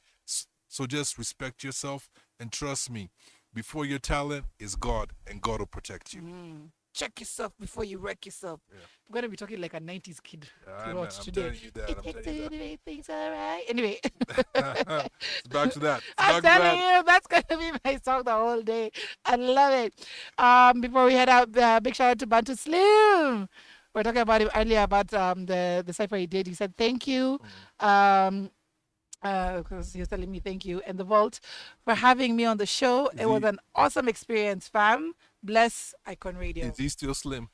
So just respect yourself and trust me. Before your talent is God, and God will protect you. Check yourself before you wreck yourself. I'm gonna be talking like a 90s kid I'm today. telling you that. I'm telling you that. Everything's alright. Anyway, It's back to that. It's I'm back to that. telling you, that's gonna be my song the whole day. I love it. Before we head out, big shout out to Bantu Slim. We are talking about him earlier about the cipher he did. He said thank you. Because he was telling me thank you and the Vault for having me on the show. It was an awesome experience, fam. Bless Icon Radio. Is he still slim?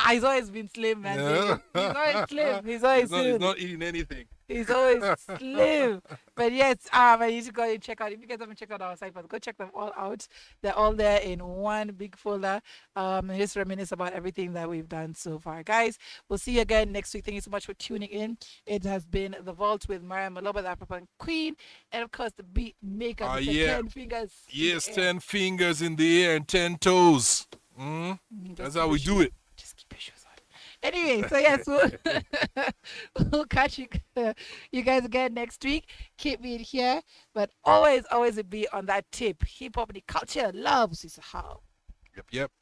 He's always been slim, man. Yeah. He's always slim. He's always slim. He's not eating anything. He's always slim. But yes, I need to go and check out. If you guys haven't checked out our ciphers, go check them all out. They're all there in one big folder. And just reminisce about everything that we've done so far. Guys, we'll see you again next week. Thank you so much for tuning in. It has been The Vault with Myra Maloba, the African Queen, and of course the Beatmekah with the 10 fingers. Yes, 10 fingers in the air and 10 toes. That's how we do it. Just keep your shoes on. Anyway, so yes, we'll catch you guys again next week. Keep being here, but always be on that tip. Hip hop, the culture, loves is how. Yep.